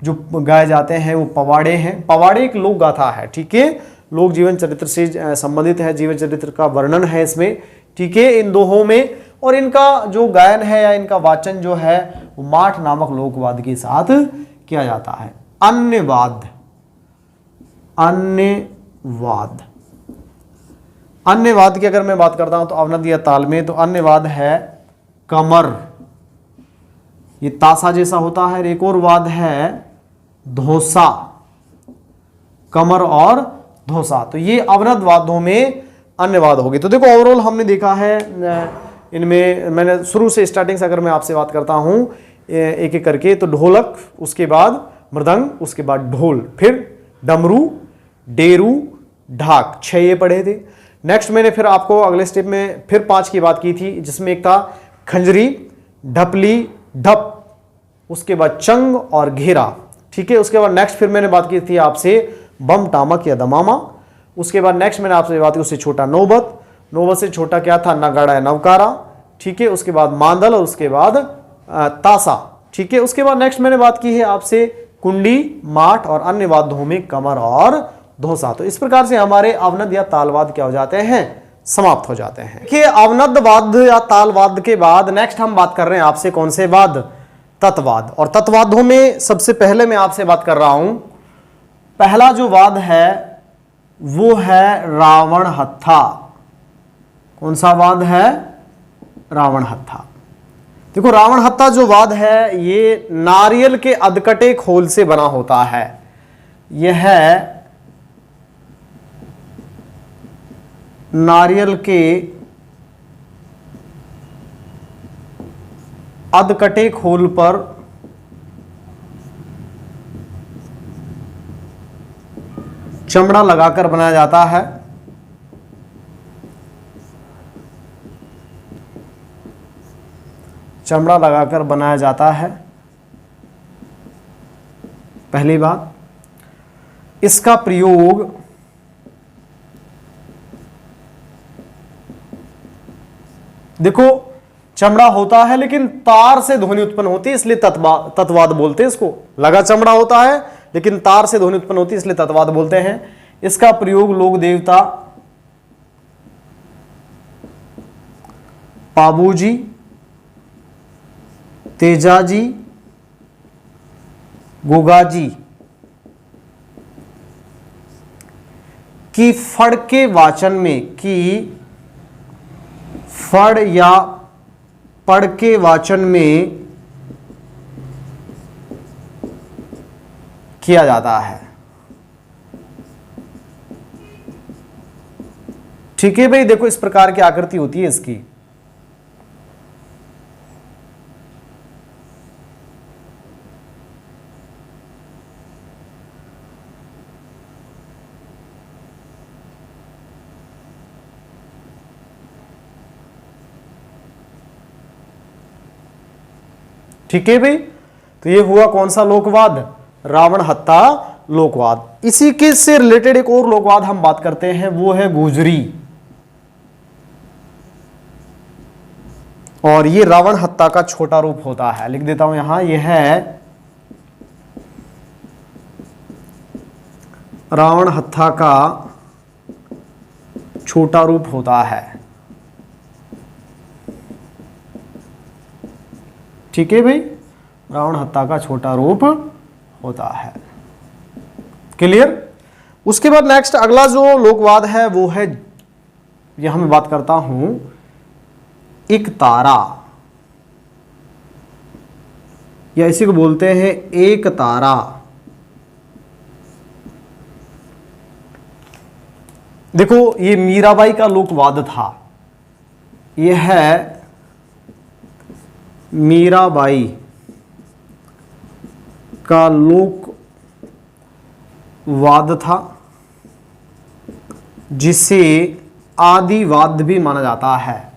जो गाए जाते हैं वो पवाड़े हैं। पवाड़े एक लोक गाथा है। ठीक है, लोक जीवन चरित्र से संबंधित है, जीवन चरित्र का वर्णन है इसमें। ठीक है, इन दोहों में, और इनका जो गायन है या इनका वाचन जो है वो माठ नामक लोकवाद के साथ किया जाता है। अन्यवाद, अन्यवाद अन्यवाद की अगर मैं बात करता हूं तो अवनद या ताल में, तो अन्यवाद है कमर, ये तासा जैसा होता है। एक और वाद है धोसा, कमर और धोसा। तो ये अवनद वादों में अन्यवाद होगी। तो देखो ओवरऑल हमने देखा है इनमें, मैंने शुरू से स्टार्टिंग से अगर मैं आपसे बात करता हूं एक एक करके, तो ढोलक, उसके बाद मृदंग, उसके बाद ढोल, फिर डमरू, डेरू, ढाक, 6 ये पढ़े थे। नेक्स्ट मैंने फिर आपको अगले स्टेप में फिर 5 की बात की थी, जिसमें एक था खंजरी, ढपली, ढप, उसके बाद चंग और घेरा, ठीक है। उसके बाद नेक्स्ट फिर मैंने बात की थी आपसे बम, टामक या दमामा। उसके बाद नेक्स्ट मैंने आपसे बात की उससे छोटा नौबत, नौबत से छोटा क्या था नगाड़ा या नवकारा, ठीक है। उसके बाद मांदल और उसके बाद तासा, ठीक है। उसके बाद नेक्स्ट मैंने बात की है आपसे कुंडी, माठ और अन्य वाद्यों में कमर और धोसा। तो इस प्रकार से हमारे अवनद या तालवाद क्या हो जाते हैं, समाप्त हो जाते हैं। देखिए अवनद वाद्य या तालवाद के बाद नेक्स्ट हम बात कर रहे हैं आपसे कौन से वाद, तत्वाद। और तत्वादों में सबसे पहले मैं आपसे बात कर रहा हूं, पहला जो वाद है वो है रावण हत्था। कौन सा वाद है, रावण हत्था। देखो रावण हत्था जो वाद है ये नारियल के अधकटे खोल से बना होता है। यह है नारियल के अधकटे खोल पर चमड़ा लगाकर बनाया जाता है। चमड़ा लगाकर बनाया जाता है, पहली बात। इसका प्रयोग देखो चमड़ा होता है लेकिन तार से ध्वनि उत्पन्न होती है, इसलिए तत्वाद बोलते हैं इसको। लगा चमड़ा होता है लेकिन तार से ध्वनि उत्पन्न होती है, इसलिए तत्वाद बोलते हैं। इसका प्रयोग लोक देवता पाबूजी, तेजाजी, गोगाजी की फड़ के वाचन में, की फड़ या पढ़ के वाचन में किया जाता है, ठीक है भाई। देखो इस प्रकार की आकृति होती है इसकी। ठीक है भाई, तो ये हुआ कौन सा लोकवाद, रावण हत्था लोकवाद। इसी के से रिलेटेड एक और लोकवाद हम बात करते हैं, वो है गुजरी। और ये रावण हत्या का छोटा रूप होता है, लिख देता हूं यहां, यह है रावण हत्या का छोटा रूप होता है, ठीक है भाई। रावण हत्या का छोटा रूप होता है, क्लियर। उसके बाद नेक्स्ट अगला जो लोकवाद है वो है, यहां मैं बात करता हूं एक तारा, या इसी को बोलते हैं एक तारा। देखो ये मीराबाई का लोकवाद था, यह है मीराबाई का लोकवाद था, जिसे आदिवाद भी माना जाता है।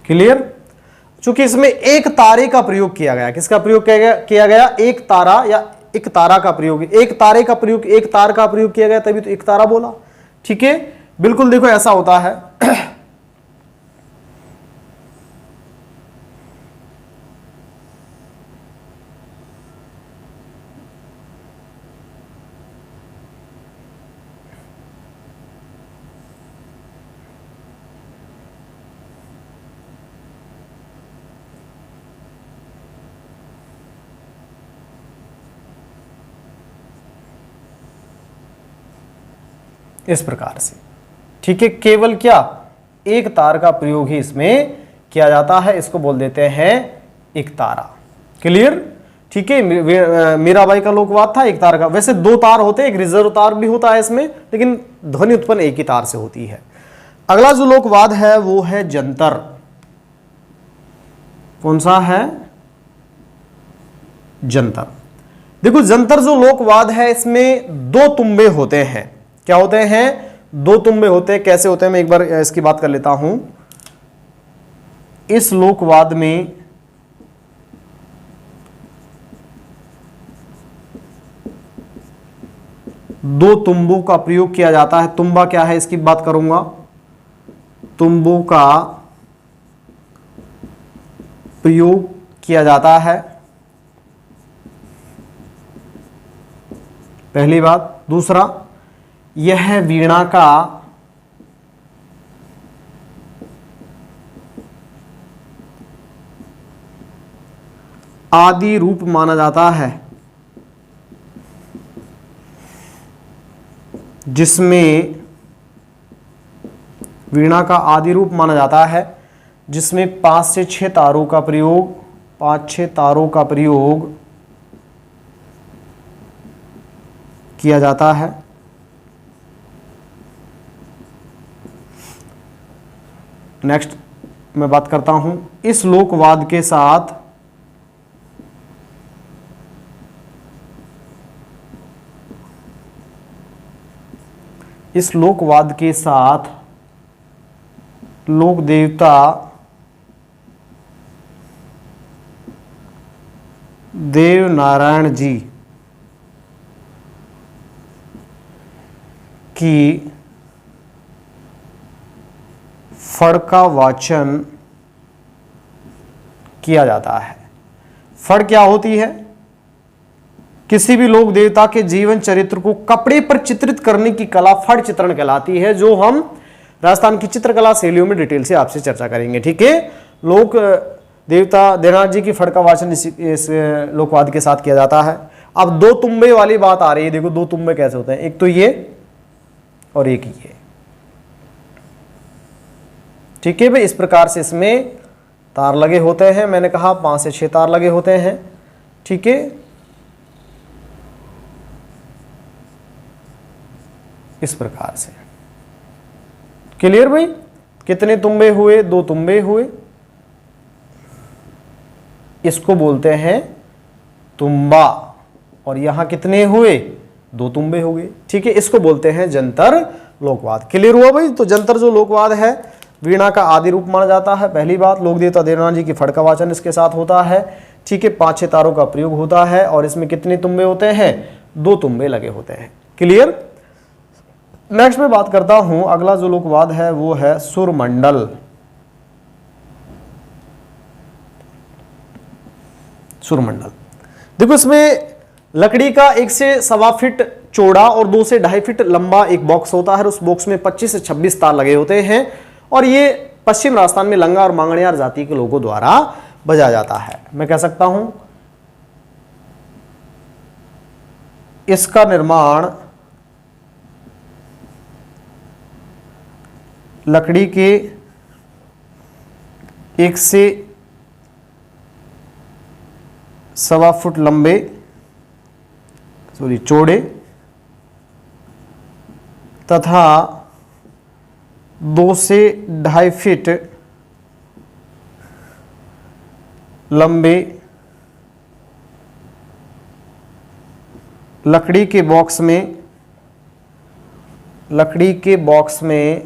क्लियर। चूंकि इसमें एक तारे का प्रयोग किया गया, किसका प्रयोग किया गया, एक तारा या एक तारा का प्रयोग, एक तारे का प्रयोग, एक तार का प्रयोग किया गया, तभी तो एक तारा बोला, ठीक है। बिल्कुल देखो ऐसा होता है। इस प्रकार से। ठीक है, केवल क्या एक तार का प्रयोग ही इसमें किया जाता है, इसको बोल देते हैं एक तारा। क्लियर? ठीक है, मीराबाई का लोकवाद था एक तार का। वैसे दो तार होते हैं, एक रिजर्व तार भी होता है इसमें, लेकिन ध्वनि उत्पन्न एक ही तार से होती है। अगला जो लोकवाद है वो है जंतर। कौन सा है? जंतर। देखो जंतर जो लोकवाद है इसमें दो तुम्बे होते हैं। क्या होते हैं? दो तुम्बे होते हैं। कैसे होते हैं मैं एक बार इसकी बात कर लेता हूं। इस लोकवाद में दो तुम्बों का प्रयोग किया जाता है। तुम्बा क्या है इसकी बात करूंगा। तुम्बों का प्रयोग किया जाता है, पहली बात। दूसरा, यह वीणा का आदि रूप माना जाता है, जिसमें वीणा का आदि रूप माना जाता है, जिसमें 5 से 6 तारों का प्रयोग, 5-6 तारों का प्रयोग किया जाता है। नेक्स्ट मैं बात करता हूं, इस लोकवाद के साथ लोक देवता देव नारायण जी की फड़ का वाचन किया जाता है। फड़ क्या होती है? किसी भी लोक देवता के जीवन चरित्र को कपड़े पर चित्रित करने की कला फड़ चित्रण कहलाती है, जो हम राजस्थान की चित्रकला शैलियों में डिटेल से आपसे चर्चा करेंगे। ठीक है, लोक देवता देवनाथ जी की फड़ का वाचन इस लोकवाद के साथ किया जाता है। अब दो तुम्बे वाली बात आ रही है। देखो दो तुम्बे कैसे होते हैं, एक तो ये और एक ये। ठीक है भाई, इस प्रकार से इसमें तार लगे होते हैं। मैंने कहा 5 से 6 तार लगे होते हैं। ठीक है, इस प्रकार से। क्लियर भाई? कितने तुम्बे हुए? 2 तुम्बे हुए। इसको बोलते हैं तुम्बा। और यहां कितने हुए? 2 तुम्बे हो गए। ठीक है, इसको बोलते हैं जंतर लोकवाद। क्लियर हुआ भाई? तो जंतर जो लोकवाद है वीणा का आदि रूप माना जाता है, पहली बात। लोक देवता देवनाथ जी की फड़ का वाचन इसके साथ होता है। ठीक है, 5-6 तारों का प्रयोग होता है और इसमें कितने तुम्बे होते हैं? 2 तुम्बे लगे होते हैं। क्लियर? नेक्स्ट में बात करता हूं, अगला जो लोकवाद है वो है सुरमंडल। सुरमंडल देखो, इसमें लकड़ी का 1 से 1.25 फीट चौड़ा और 2 से 2.5 फीट लंबा एक बॉक्स होता है। उस बॉक्स में 25 से 26 तार लगे होते हैं और ये पश्चिम राजस्थान में लंगा और मांगणियार जाति के लोगों द्वारा बजाया जाता है। मैं कह सकता हूं इसका निर्माण लकड़ी के 1 से 1.25 फुट लंबे चौड़े तथा 2 से 2.5 फीट लंबे लकड़ी के बॉक्स में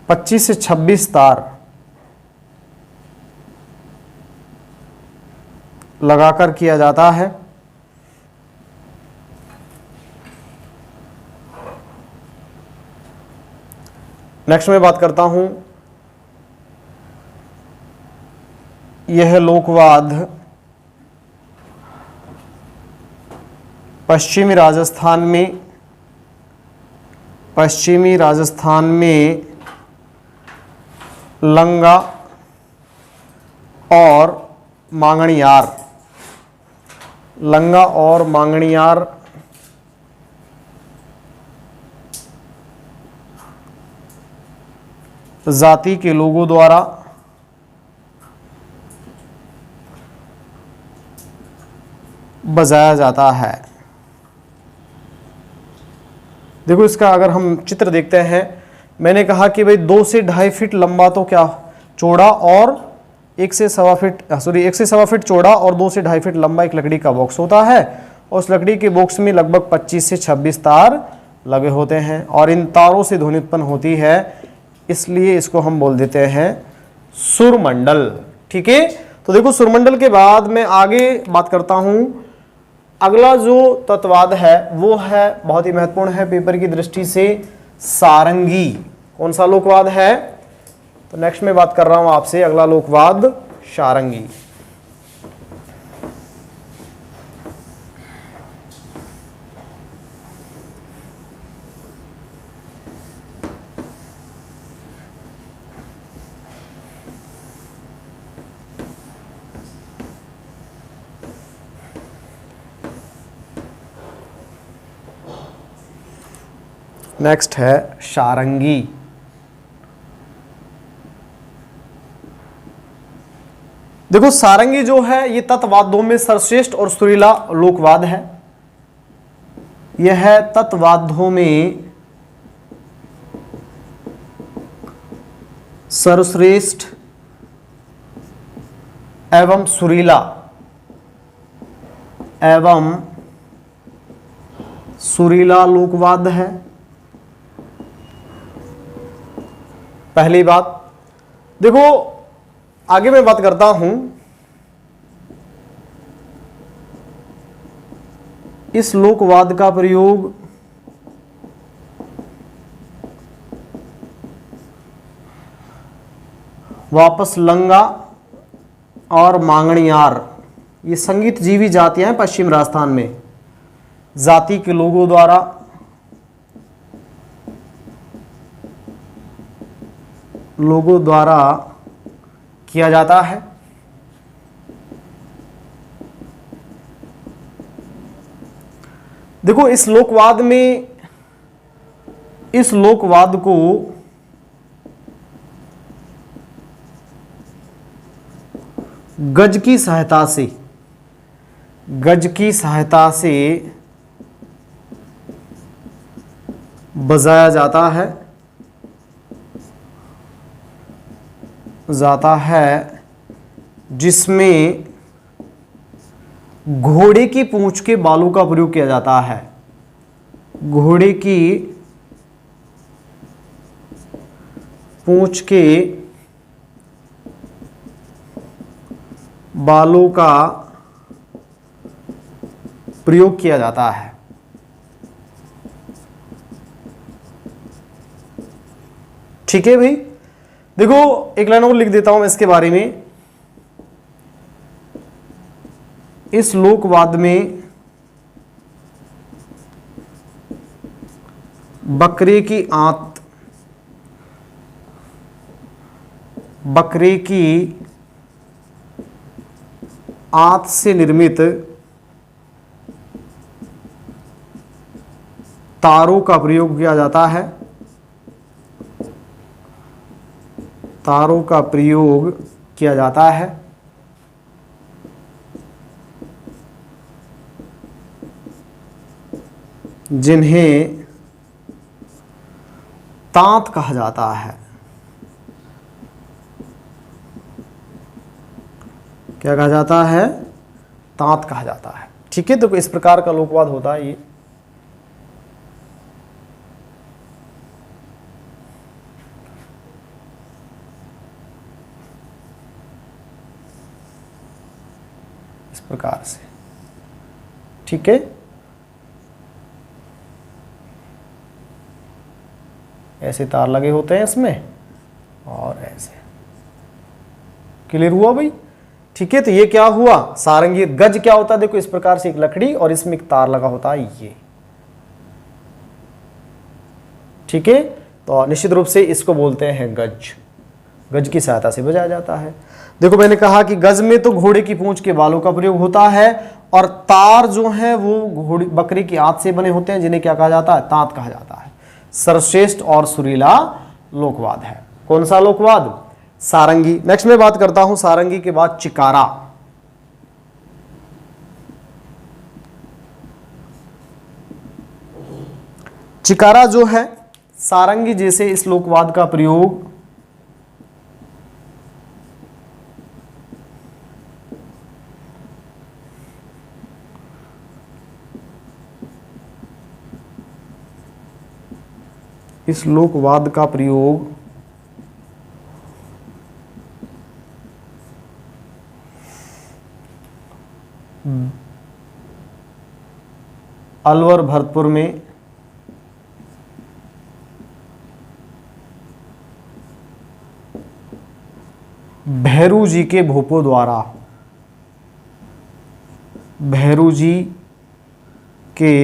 25 से 26 तार लगाकर किया जाता है। नेक्स्ट में बात करता हूं, यह लोकवाद पश्चिमी राजस्थान में लंगा और मांगणियार लंगा और मांगणियार जाति के लोगों द्वारा बजाया जाता है। देखो इसका अगर हम चित्र देखते हैं, मैंने कहा कि भाई 2 से 2.5 फीट लंबा तो क्या चौड़ा और 1 से 1.25 फीट चौड़ा और 2 से 2.5 फीट लंबा एक लकड़ी का बॉक्स होता है, और उस लकड़ी के बॉक्स में लगभग 25 से 26 तार लगे होते हैं, और इन तारों से ध्वनि उत्पन्न होती है, इसलिए इसको हम बोल देते हैं सुरमंडल। ठीक है, तो देखो सुरमंडल के बाद मैं आगे बात करता हूं। अगला जो तत्ववाद है वो है बहुत ही महत्वपूर्ण है पेपर की दृष्टि से, सारंगी। कौन सा लोकवाद है? तो नेक्स्ट में बात कर रहा हूं आपसे, अगला लोकवाद सारंगी। नेक्स्ट है सारंगी। देखो सारंगी जो है ये तत्ववादों में सर्वश्रेष्ठ और सुरीला लोकवाद है। यह है तत्ववादों में सर्वश्रेष्ठ एवं सुरीला लोकवाद है। पहली बात देखो, आगे मैं बात करता हूं, इस लोकवाद का प्रयोग वापस लंगा और मांगणियार, ये संगीत जीवी जातियां हैं पश्चिम राजस्थान में, जाति के लोगों द्वारा किया जाता है। देखो इस लोकवाद को गज की सहायता से बजाया जाता है, जिसमें घोड़े की पूंछ के बालों का प्रयोग किया जाता है। घोड़े की पूंछ के बालों का प्रयोग किया जाता है। ठीक है भाई, देखो एक लाइन और लिख देता हूं मैं इसके बारे में। इस लोकवाद में बकरे की आंत से निर्मित तारों का प्रयोग किया जाता है। जिन्हें तांत कहा जाता है। क्या कहा जाता है? तांत कहा जाता है। ठीक है, तो इस प्रकार का लोकवाद होता है ये। इस प्रकार से, ठीक है, ऐसे तार लगे होते हैं इसमें और ऐसे। क्लियर हुआ भाई? ठीक है, तो ये क्या हुआ? सारंगी। गज क्या होता है? देखो इस प्रकार से एक लकड़ी और इसमें एक तार लगा होता है ये। ठीक है, तो निश्चित रूप से इसको बोलते हैं गज। गज की सहायता से बजाया जाता है। देखो मैंने कहा कि गज में तो घोड़े की पूंछ के बालों का प्रयोग होता है, और तार जो है वो घोड़ी बकरी की आंत से बने होते हैं, जिन्हें क्या कहा जाता है, तांत कहा जाता है। सर्वश्रेष्ठ और सुरीला लोकवाद है। कौन सा लोकवाद? सारंगी। नेक्स्ट में बात करता हूं सारंगी के बाद चिकारा। चिकारा जो है सारंगी जैसे इस लोकवाद का प्रयोग इस लोकवाद का प्रयोग अलवर भरतपुर में भैरू जी के भोपों द्वारा, भैरू जी के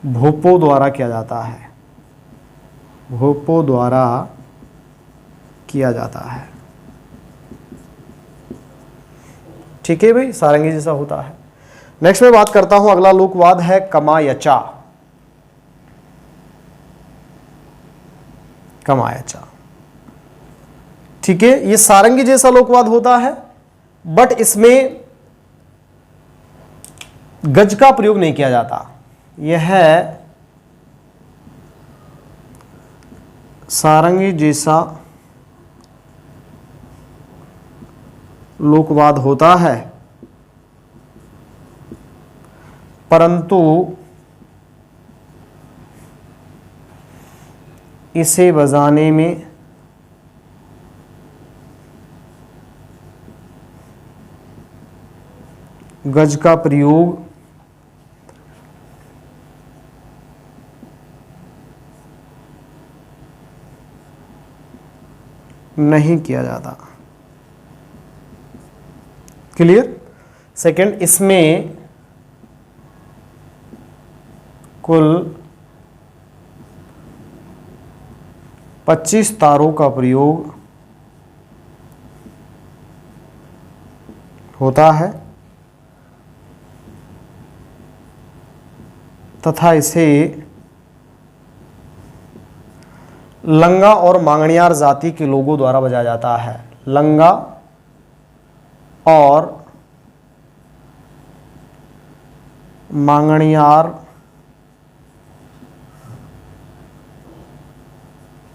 भोपों द्वारा किया जाता है, भोपों द्वारा किया जाता है। ठीक है भाई, सारंगी जैसा होता है। नेक्स्ट में बात करता हूं, अगला लोकवाद है कमायचा। कमायचा, ठीक है, ये सारंगी जैसा लोकवाद होता है, बट इसमें गज का प्रयोग नहीं किया जाता। यह है सारंगी जैसा लोकवाद होता है, परंतु इसे बजाने में गज का प्रयोग नहीं किया जाता। क्लियर? सेकंड, इसमें कुल 25 तारों का प्रयोग होता है तथा इसे लंगा और मांगणियार जाति के लोगों द्वारा बजाया जाता है। लंगा और मांगणियार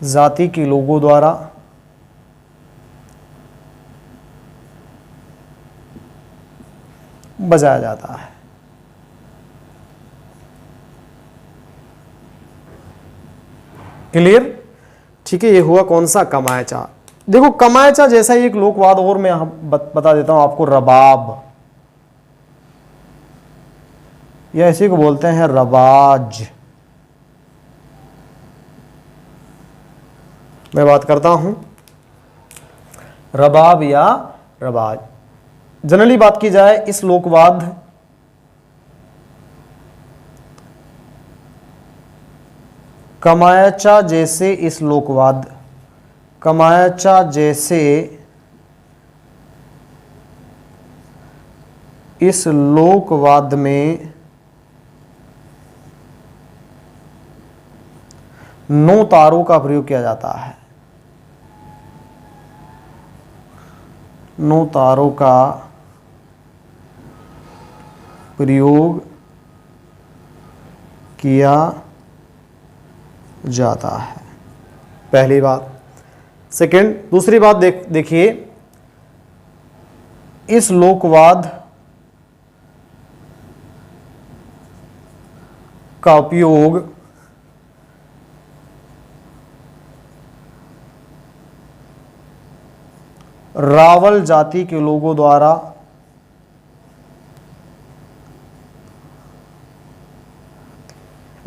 जाति के लोगों द्वारा बजाया जाता है। क्लियर? ठीक है, ये हुआ कौन सा? कमायचा। देखो कमायचा जैसा एक लोकवाद और मैं बता देता हूं आपको, रबाब, या इसी को बोलते हैं रबाज। मैं बात करता हूं रबाब या रबाज। जनरली बात की जाए इस लोकवाद कमायचा जैसे, इस लोकवाद कमायचा जैसे इस लोकवाद में 9 तारों का प्रयोग किया जाता है। 9 तारों का प्रयोग किया जाता है, पहली बात। सेकंड, दूसरी बात देखिए, इस लोकवाद का उपयोग रावल जाति के लोगों द्वारा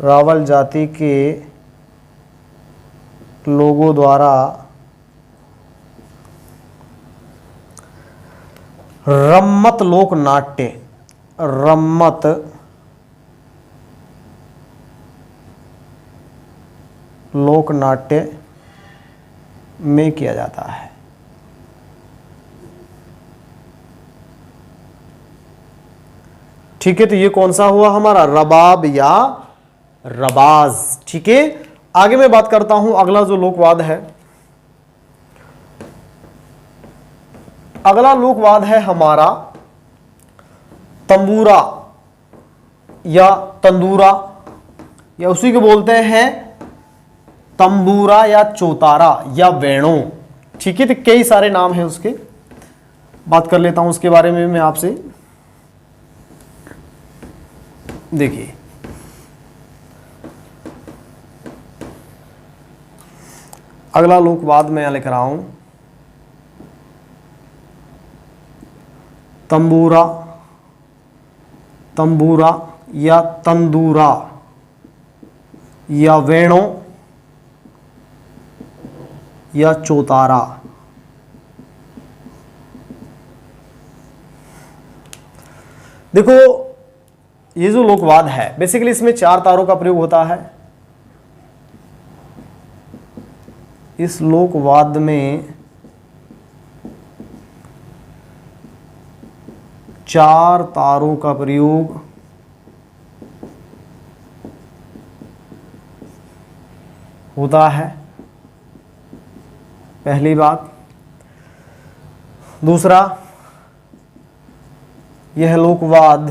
रावल जाति के लोगों द्वारा रम्मत लोक नाट्य, रम्मत लोक नाट्य में किया जाता है। ठीक है, तो ये कौन सा हुआ हमारा, रबाब या रबाज। ठीक है, आगे मैं बात करता हूं अगला जो लोकवाद है। अगला लोकवाद है हमारा तंबूरा या तंदूरा, या उसी को बोलते हैं तंबूरा या चौतारा या वेणु। ठीक है, तो कई सारे नाम हैं उसके, बात कर लेता हूं उसके बारे में मैं आपसे। देखिए, अगला लोकवाद मैं लिख रहा हूं तंबूरा, तंबूरा या तंदूरा या वेणु या चौतारा। देखो, ये जो लोकवाद है बेसिकली इसमें 4 तारों का प्रयोग होता है। इस लोकवाद में 4 तारों का प्रयोग होता है, पहली बात। दूसरा, यह लोकवाद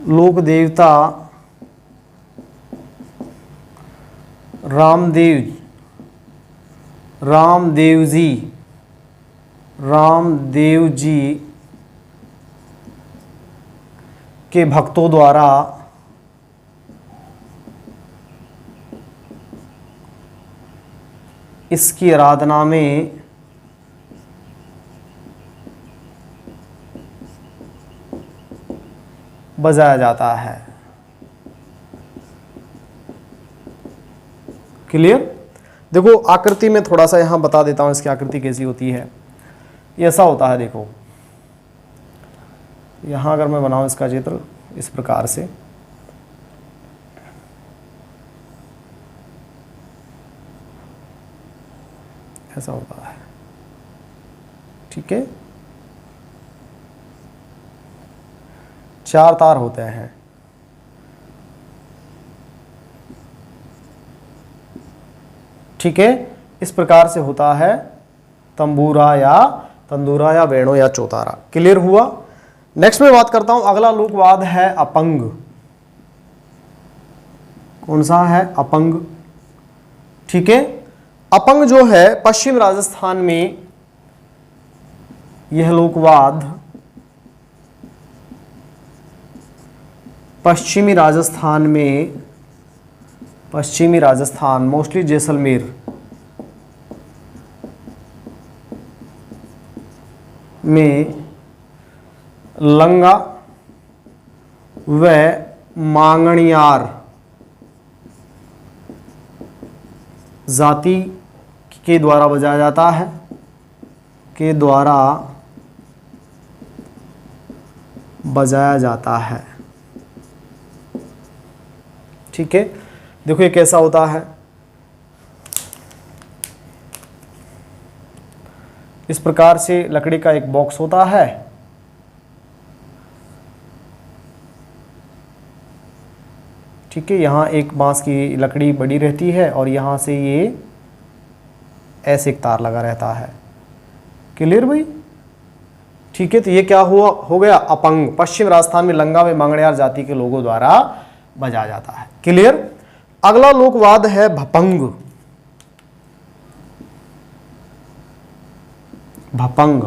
लोक देवता रामदेव जी के भक्तों द्वारा इसकी आराधना में बजाया जाता है। क्लियर? देखो, आकृति में थोड़ा सा यहां बता देता हूं इसकी आकृति कैसी होती है। ये ऐसा होता है, देखो यहां अगर मैं बनाऊं इसका चित्र इस प्रकार से, ऐसा होता है। ठीक है, 4 तार होते हैं। ठीक है, इस प्रकार से होता है तंबूरा या तंदूरा या वेणु या चौतारा। क्लियर हुआ? नेक्स्ट में बात करता हूं, अगला लोकवाद है अपंग। कौन सा है? अपंग। ठीक है, अपंग जो है पश्चिम राजस्थान में, यह लोकवाद पश्चिमी राजस्थान मोस्टली जैसलमेर में लंगा व मांगणियार जाति के द्वारा बजाया जाता है, के द्वारा बजाया जाता है। ठीक है, देखो ये कैसा होता है। इस प्रकार से लकड़ी का एक बॉक्स होता है, ठीक है, यहाँ एक बांस की लकड़ी बड़ी रहती है और यहाँ से ये ऐसे एक तार लगा रहता है। क्लियर भाई? ठीक है, तो ये क्या हुआ, हो गया अपंग। पश्चिम राजस्थान में लंगा व मांगणियार जाति के लोगों द्वारा बजाया जाता है। क्लियर? अगला लोकवाद है भपंग। भपंग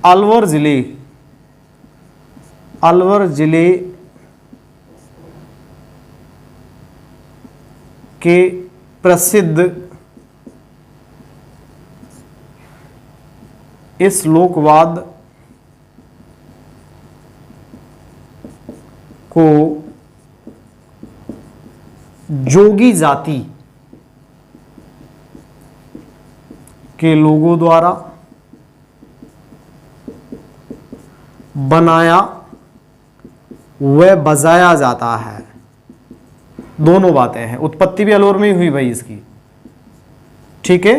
अलवर जिले के प्रसिद्ध इस लोकवाद को जोगी जाति के लोगों द्वारा बनाया वह बजाया जाता है। दोनों बातें हैं, उत्पत्ति भी अलोर में ही हुई भाई इसकी, ठीक है।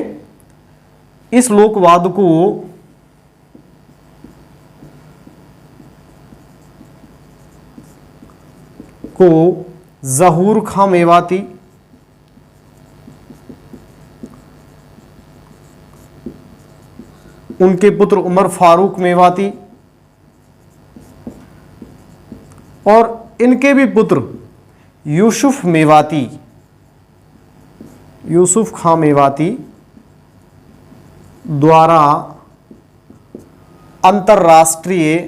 इस लोकवाद को ज़हूर खां मेवाती, उनके पुत्र उमर फारूक मेवाती और इनके भी पुत्र यूसुफ मेवाती, यूसुफ खां मेवाती द्वारा अंतर्राष्ट्रीय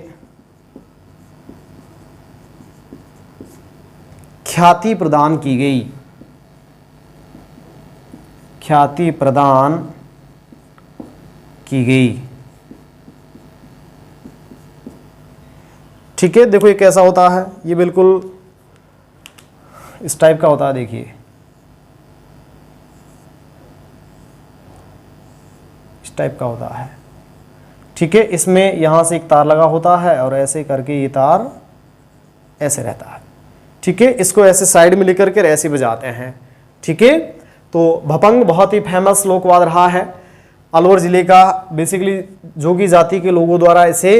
ख्याति प्रदान की गई, ख्याति प्रदान की गई, ठीक है। देखो ये कैसा होता है, ये बिल्कुल इस टाइप का होता है, देखिए इस टाइप का होता है, ठीक है। इसमें यहां से एक तार लगा होता है और ऐसे करके ये तार ऐसे रहता है, ठीक है। इसको ऐसे साइड में लेकर के ऐसे बजाते हैं, ठीक है। तो भपंग बहुत ही फेमस लोकवाद रहा है अलवर जिले का। बेसिकली जोगी जाति के लोगों द्वारा इसे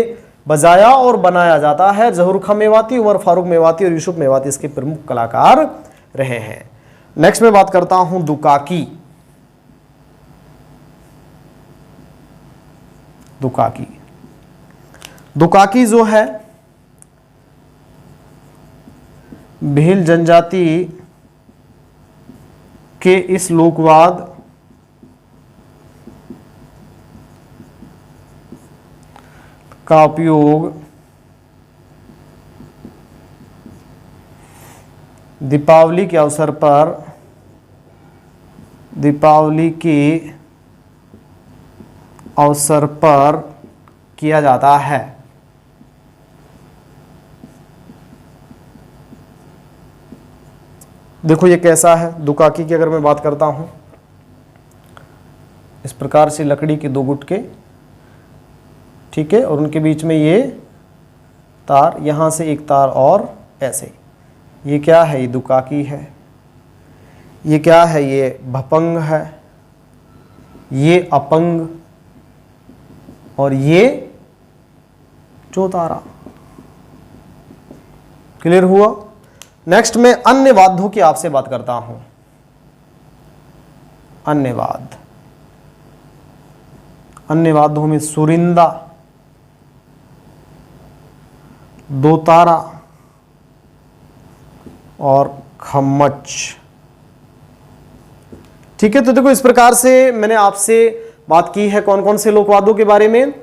बजाया और बनाया जाता है। ज़हूर खां मेवाती, उमर फारूक मेवाती और यूसुफ मेवाती इसके प्रमुख कलाकार रहे हैं। नेक्स्ट मैं बात करता हूं दुकाकी। दुकाकी, दुकाकी जो है भील जनजाति के इस लोकवाद का उपयोग दीपावली के अवसर पर, दीपावली के अवसर पर किया जाता है। देखो ये कैसा है, दुकाकी की अगर मैं बात करता हूं, इस प्रकार से लकड़ी के दो गुटके, ठीक है, और उनके बीच में ये तार, यहां से एक तार और ऐसे, ये क्या है, ये दुकाकी है। ये क्या है, ये भपंग है, ये अपंग और ये चौतारा। क्लियर हुआ। नेक्स्ट मैं अन्य वाद्यों की आपसे बात करता हूं। अन्य वाद्य, अन्य वाद्यों में सुरिंदा, दोतारा और खम्मच, ठीक है। तो देखो इस प्रकार से मैंने आपसे बात की है कौन कौन से लोकवादों के बारे में,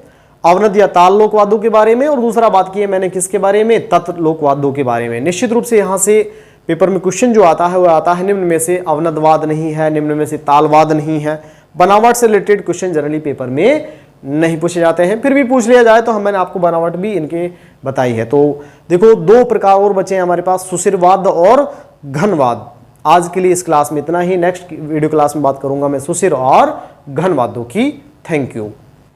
अवनद या ताल लोकवादों के बारे में, और दूसरा बात की है मैंने किसके बारे में, तत्व लोकवादों के बारे में। निश्चित रूप से यहां से पेपर में क्वेश्चन जो आता है वो आता है निम्न में से अवनदवाद नहीं है, निम्न में से तालवाद नहीं है। बनावट से रिलेटेड क्वेश्चन जनरली पेपर में नहीं पूछे जाते हैं, फिर भी पूछ लिया जाए तो मैंने आपको बनावट भी इनके बताई है। तो देखो दो प्रकार और बचे हैं हमारे पास, सुशिरवाद और घनवाद। आज के लिए इस क्लास में इतना ही। नेक्स्ट वीडियो क्लास में बात करूंगा मैं सुशिर और घनवादों की। Thank you.